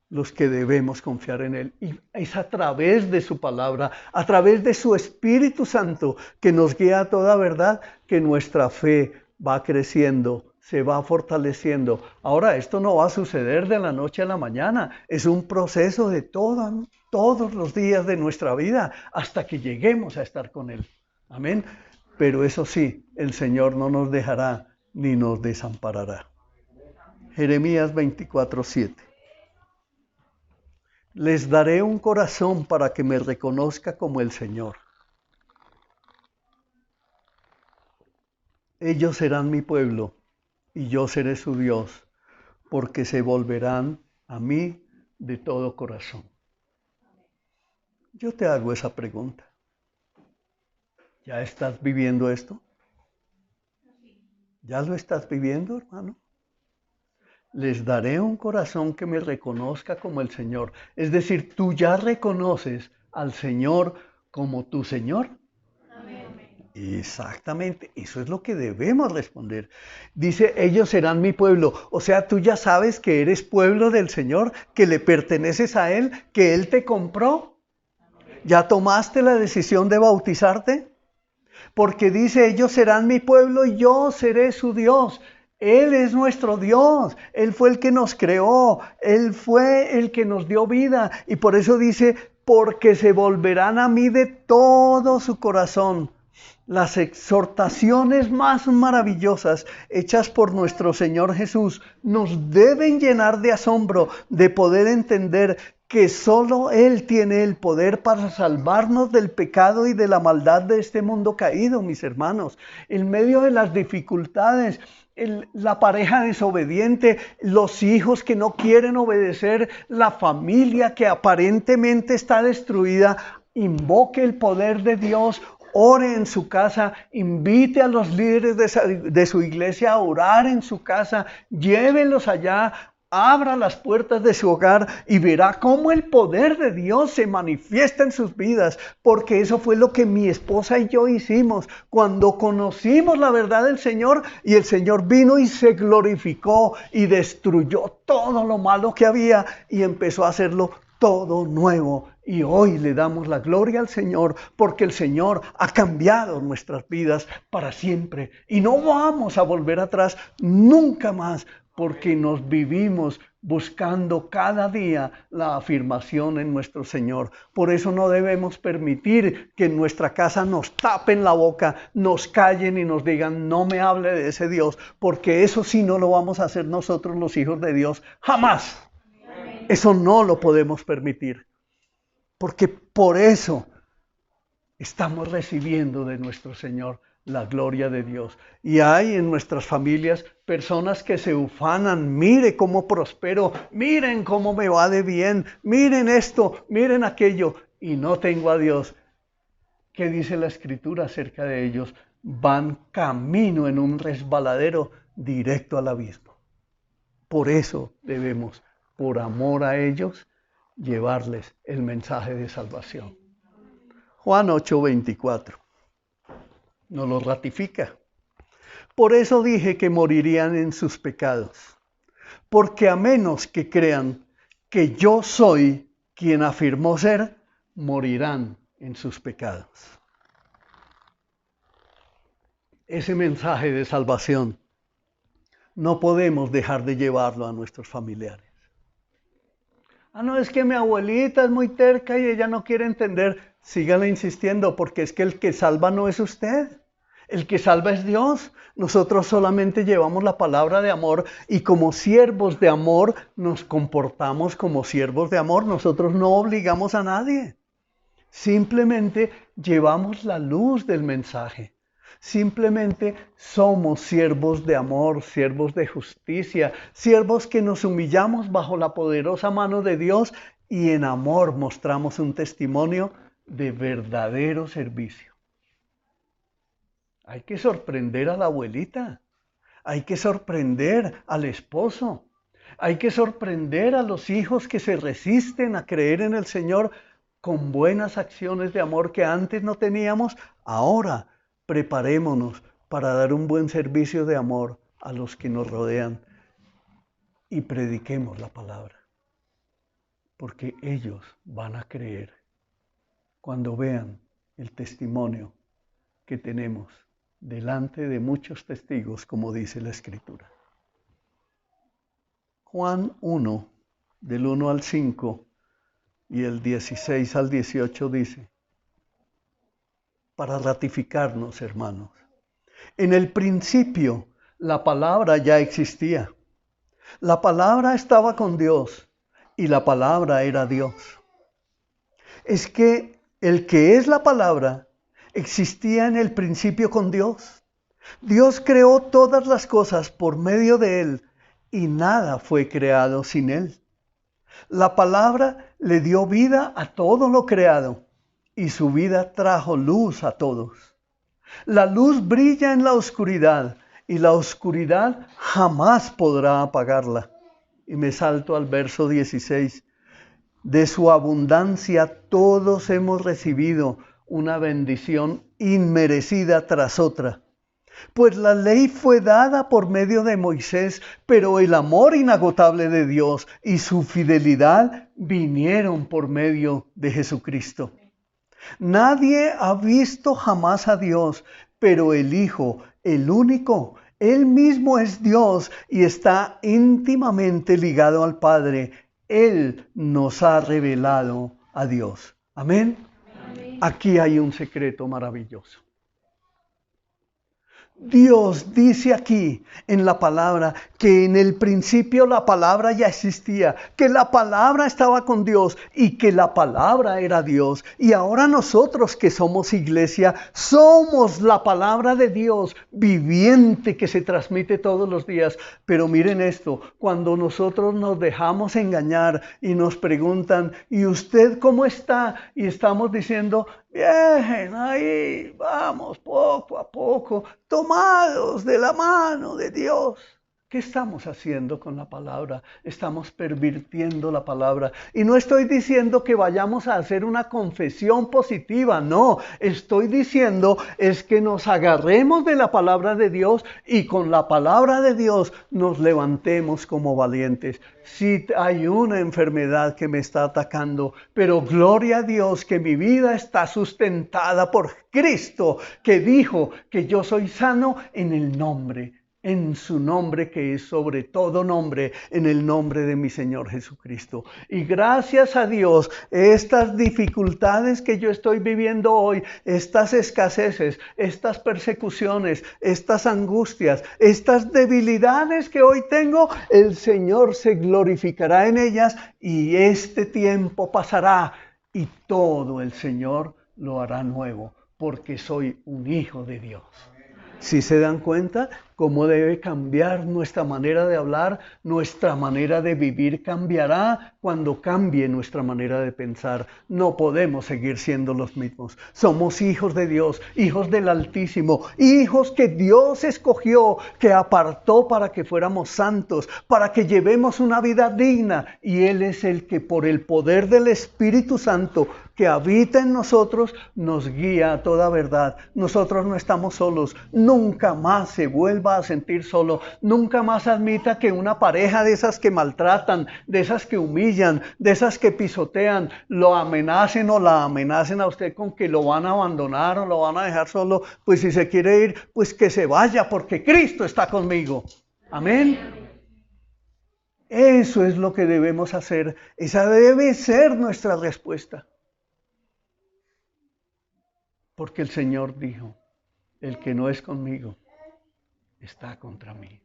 los que debemos confiar en Él. Y es a través de su palabra, a través de su Espíritu Santo, que nos guía a toda verdad, que nuestra fe va creciendo, se va fortaleciendo. Ahora, esto no va a suceder de la noche a la mañana, es un proceso de todos los días de nuestra vida, hasta que lleguemos a estar con Él. Amén. Pero eso sí, el Señor no nos dejará ni nos desamparará. Jeremías 24:7. Les daré un corazón para que me reconozca como el Señor. Ellos serán mi pueblo y yo seré su Dios, porque se volverán a mí de todo corazón. Yo te hago esa pregunta. ¿Ya estás viviendo esto? ¿Ya lo estás viviendo, hermano? Les daré un corazón que me reconozca como el Señor. Es decir, ¿tú ya reconoces al Señor como tu Señor? Amén. Exactamente, eso es lo que debemos responder. Dice, ellos serán mi pueblo. O sea, tú ya sabes que eres pueblo del Señor, que le perteneces a Él, que Él te compró. ¿Ya tomaste la decisión de bautizarte? Porque dice, ellos serán mi pueblo y yo seré su Dios. Él es nuestro Dios, Él fue el que nos creó, Él fue el que nos dio vida. Y por eso dice, porque se volverán a mí de todo su corazón. Las exhortaciones más maravillosas hechas por nuestro Señor Jesús nos deben llenar de asombro, de poder entender que solo Él tiene el poder para salvarnos del pecado y de la maldad de este mundo caído, mis hermanos. En medio de las dificultades, la pareja desobediente, los hijos que no quieren obedecer, la familia que aparentemente está destruida, invoque el poder de Dios. Ore en su casa, invite a los líderes de su iglesia a orar en su casa, llévelos allá, abra las puertas de su hogar y verá cómo el poder de Dios se manifiesta en sus vidas, porque eso fue lo que mi esposa y yo hicimos cuando conocimos la verdad del Señor y el Señor vino y se glorificó y destruyó todo lo malo que había y empezó a hacerlo todo nuevo. Y hoy le damos la gloria al Señor porque el Señor ha cambiado nuestras vidas para siempre. Y no vamos a volver atrás nunca más porque nos vivimos buscando cada día la afirmación en nuestro Señor. Por eso no debemos permitir que en nuestra casa nos tapen la boca, nos callen y nos digan, no me hable de ese Dios, porque eso sí no lo vamos a hacer nosotros los hijos de Dios. Jamás. Eso no lo podemos permitir. Porque por eso estamos recibiendo de nuestro Señor la gloria de Dios. Y hay en nuestras familias personas que se ufanan, mire cómo prospero, miren cómo me va de bien, miren esto, miren aquello, y no tengo a Dios. ¿Qué dice la Escritura acerca de ellos? Van camino en un resbaladero directo al abismo. Por eso debemos, por amor a ellos, llevarles el mensaje de salvación. Juan 8:24 nos lo ratifica. Por eso dije que morirían en sus pecados, porque a menos que crean que yo soy quien afirmó ser, morirán en sus pecados. Ese mensaje de salvación no podemos dejar de llevarlo a nuestros familiares. No, es que mi abuelita es muy terca y ella no quiere entender. Sígale insistiendo, porque es que el que salva no es usted. El que salva es Dios. Nosotros solamente llevamos la palabra de amor y como siervos de amor nos comportamos como siervos de amor. Nosotros no obligamos a nadie. Simplemente llevamos la luz del mensaje. Simplemente somos siervos de amor, siervos de justicia, siervos que nos humillamos bajo la poderosa mano de Dios y en amor mostramos un testimonio de verdadero servicio. Hay que sorprender a la abuelita. Hay que sorprender al esposo. Hay que sorprender a los hijos que se resisten a creer en el Señor con buenas acciones de amor que antes no teníamos. Ahora preparémonos para dar un buen servicio de amor a los que nos rodean y prediquemos la palabra. Porque ellos van a creer cuando vean el testimonio que tenemos delante de muchos testigos, como dice la Escritura. Juan 1, del 1 al 5 y el 16 al 18 dice, para ratificarnos, hermanos, en el principio la palabra ya existía. La palabra estaba con Dios y la palabra era Dios. Es que el que es la palabra existía en el principio con Dios. Dios creó todas las cosas por medio de Él y nada fue creado sin Él. La palabra le dio vida a todo lo creado y su vida trajo luz a todos. La luz brilla en la oscuridad y la oscuridad jamás podrá apagarla. Y me salto al verso 16. De su abundancia todos hemos recibido una bendición inmerecida tras otra. Pues la ley fue dada por medio de Moisés, pero el amor inagotable de Dios y su fidelidad vinieron por medio de Jesucristo. Nadie ha visto jamás a Dios, pero el Hijo, el único, Él mismo es Dios y está íntimamente ligado al Padre. Él nos ha revelado a Dios. Amén. Amén. Aquí hay un secreto maravilloso. Dios dice aquí en la palabra que en el principio la palabra ya existía, que la palabra estaba con Dios y que la palabra era Dios. Y ahora nosotros que somos iglesia, somos la palabra de Dios viviente que se transmite todos los días. Pero miren esto, cuando nosotros nos dejamos engañar y nos preguntan, ¿y usted cómo está? Y estamos diciendo, bien, ahí vamos poco a poco, tomados de la mano de Dios. ¿Qué estamos haciendo con la palabra? Estamos pervirtiendo la palabra. Y no estoy diciendo que vayamos a hacer una confesión positiva, no. Estoy diciendo es que nos agarremos de la palabra de Dios y con la palabra de Dios nos levantemos como valientes. Sí hay una enfermedad que me está atacando, pero gloria a Dios que mi vida está sustentada por Cristo, que dijo que yo soy sano en su nombre que es sobre todo nombre, en el nombre de mi Señor Jesucristo. Y gracias a Dios, estas dificultades que yo estoy viviendo hoy, estas escaseces, estas persecuciones, estas angustias, estas debilidades que hoy tengo, el Señor se glorificará en ellas y este tiempo pasará y todo el Señor lo hará nuevo, porque soy un hijo de Dios. Si se dan cuenta cómo debe cambiar nuestra manera de hablar, nuestra manera de vivir cambiará cuando cambie nuestra manera de pensar. No podemos seguir siendo los mismos. Somos hijos de Dios, hijos del Altísimo, hijos que Dios escogió, que apartó para que fuéramos santos, para que llevemos una vida digna. Y Él es el que por el poder del Espíritu Santo que habita en nosotros, nos guía a toda verdad. Nosotros no estamos solos. Nunca más se vuelva a sentir solo. Nunca más admita que una pareja de esas que maltratan, de esas que humillan, de esas que pisotean, lo amenacen o la amenacen a usted con que lo van a abandonar o lo van a dejar solo. Pues si se quiere ir, pues que se vaya porque Cristo está conmigo. Amén. Eso es lo que debemos hacer. Esa debe ser nuestra respuesta. Porque el Señor dijo, el que no es conmigo, está contra mí.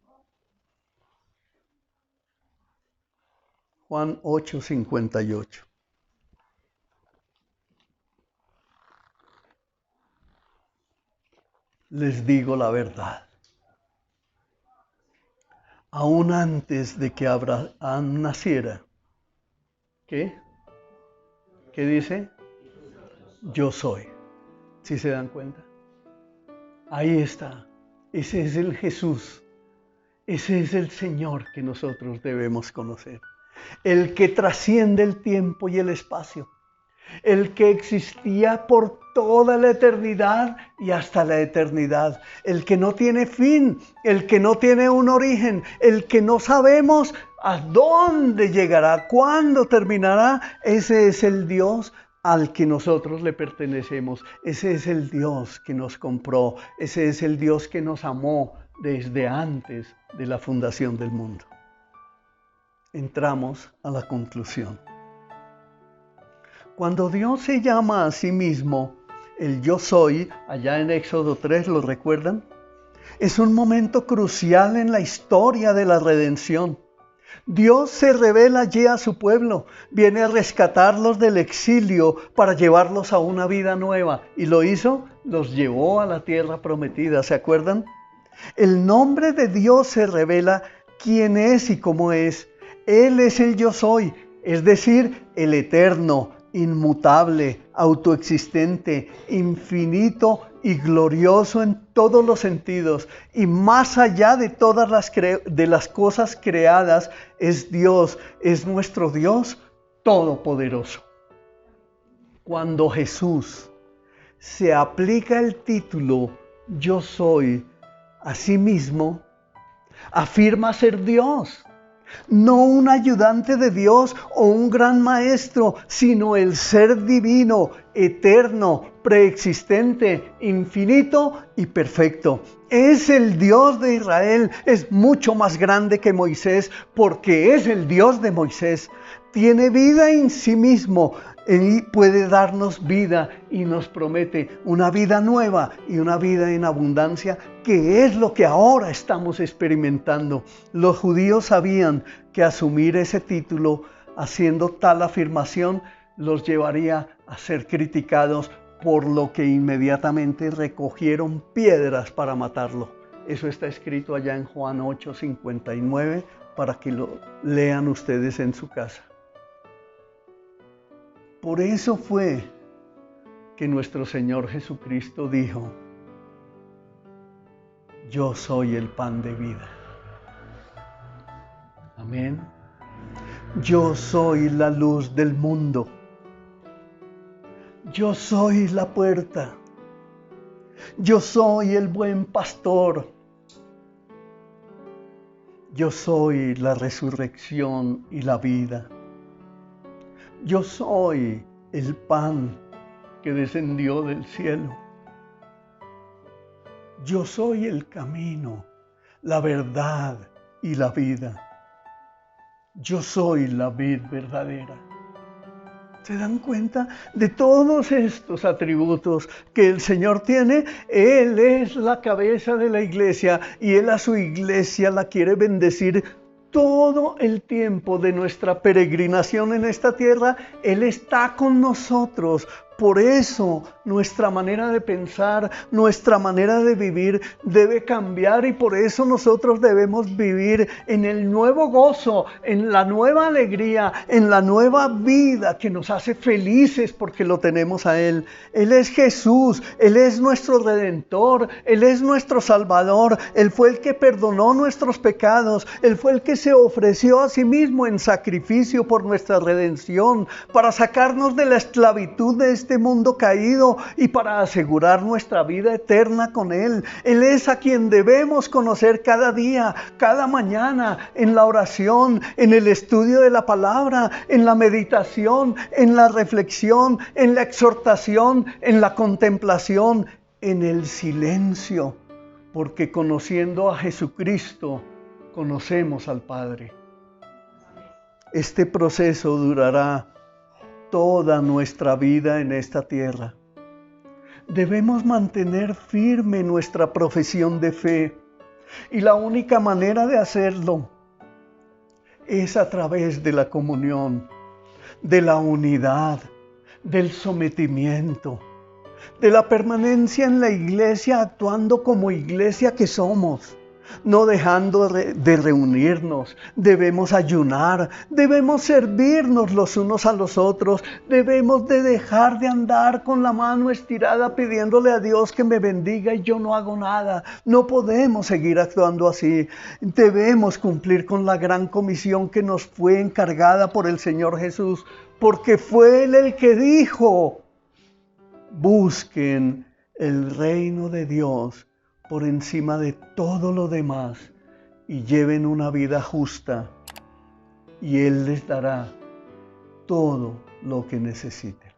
Juan 8:58. Les digo la verdad. Aún antes de que Abraham naciera, ¿qué? ¿Qué dice? Yo soy. ¿Sí se dan cuenta? Ahí está. Ese es el Jesús. Ese es el Señor que nosotros debemos conocer. El que trasciende el tiempo y el espacio. El que existía por toda la eternidad y hasta la eternidad. El que no tiene fin, el que no tiene un origen, el que no sabemos a dónde llegará, cuándo terminará. Ese es el Dios al que nosotros le pertenecemos. Ese es el Dios que nos compró. Ese es el Dios que nos amó desde antes de la fundación del mundo. Entramos a la conclusión. Cuando Dios se llama a sí mismo el yo soy, allá en Éxodo 3, ¿lo recuerdan? Es un momento crucial en la historia de la redención. Dios se revela allí a su pueblo, viene a rescatarlos del exilio para llevarlos a una vida nueva. ¿Y lo hizo? Los llevó a la tierra prometida, ¿se acuerdan? El nombre de Dios se revela quién es y cómo es. Él es el yo soy, es decir, el eterno, inmutable, autoexistente, infinito y glorioso en todos los sentidos. Y más allá de todas las cosas creadas, es Dios, es nuestro Dios todopoderoso. Cuando Jesús se aplica el título yo soy a sí mismo, afirma ser Dios. No un ayudante de Dios o un gran maestro, sino el ser divino, eterno, preexistente, infinito y perfecto. Es el Dios de Israel, es mucho más grande que Moisés, porque es el Dios de Moisés. Tiene vida en sí mismo. Él puede darnos vida y nos promete una vida nueva y una vida en abundancia, que es lo que ahora estamos experimentando. Los judíos sabían que asumir ese título, haciendo tal afirmación, los llevaría a ser criticados, por lo que inmediatamente recogieron piedras para matarlo. Eso está escrito allá en Juan 8:59 para que lo lean ustedes en su casa. Por eso fue que nuestro Señor Jesucristo dijo: yo soy el pan de vida. Amén. Yo soy la luz del mundo. Yo soy la puerta. Yo soy el buen pastor. Yo soy la resurrección y la vida. Yo soy el pan que descendió del cielo. Yo soy el camino, la verdad y la vida. Yo soy la vid verdadera. ¿Se dan cuenta de todos estos atributos que el Señor tiene? Él es la cabeza de la iglesia y Él a su iglesia la quiere bendecir todo el tiempo de nuestra peregrinación en esta tierra. Él está con nosotros. Por eso nuestra manera de pensar, nuestra manera de vivir debe cambiar, y por eso nosotros debemos vivir en el nuevo gozo, en la nueva alegría, en la nueva vida que nos hace felices porque lo tenemos a Él. Él es Jesús, Él es nuestro Redentor, Él es nuestro Salvador, Él fue el que perdonó nuestros pecados, Él fue el que se ofreció a sí mismo en sacrificio por nuestra redención, para sacarnos de la esclavitud de este mundo caído y para asegurar nuestra vida eterna con Él. Él es a quien debemos conocer cada día, cada mañana, en la oración, en el estudio de la palabra, en la meditación, en la reflexión, en la exhortación, en la contemplación, en el silencio, porque conociendo a Jesucristo, conocemos al Padre. Este proceso durará toda nuestra vida en esta tierra. Debemos mantener firme nuestra profesión de fe, y la única manera de hacerlo es a través de la comunión, de la unidad, del sometimiento, de la permanencia en la iglesia, actuando como iglesia que somos. no dejando de reunirnos. Debemos ayunar, debemos servirnos los unos a los otros, debemos de dejar de andar con la mano estirada pidiéndole a Dios que me bendiga y yo no hago nada. No podemos seguir actuando así. Debemos cumplir con la gran comisión que nos fue encargada por el Señor Jesús, porque fue Él el que dijo: busquen el reino de Dios por encima de todo lo demás y lleven una vida justa, y Él les dará todo lo que necesiten.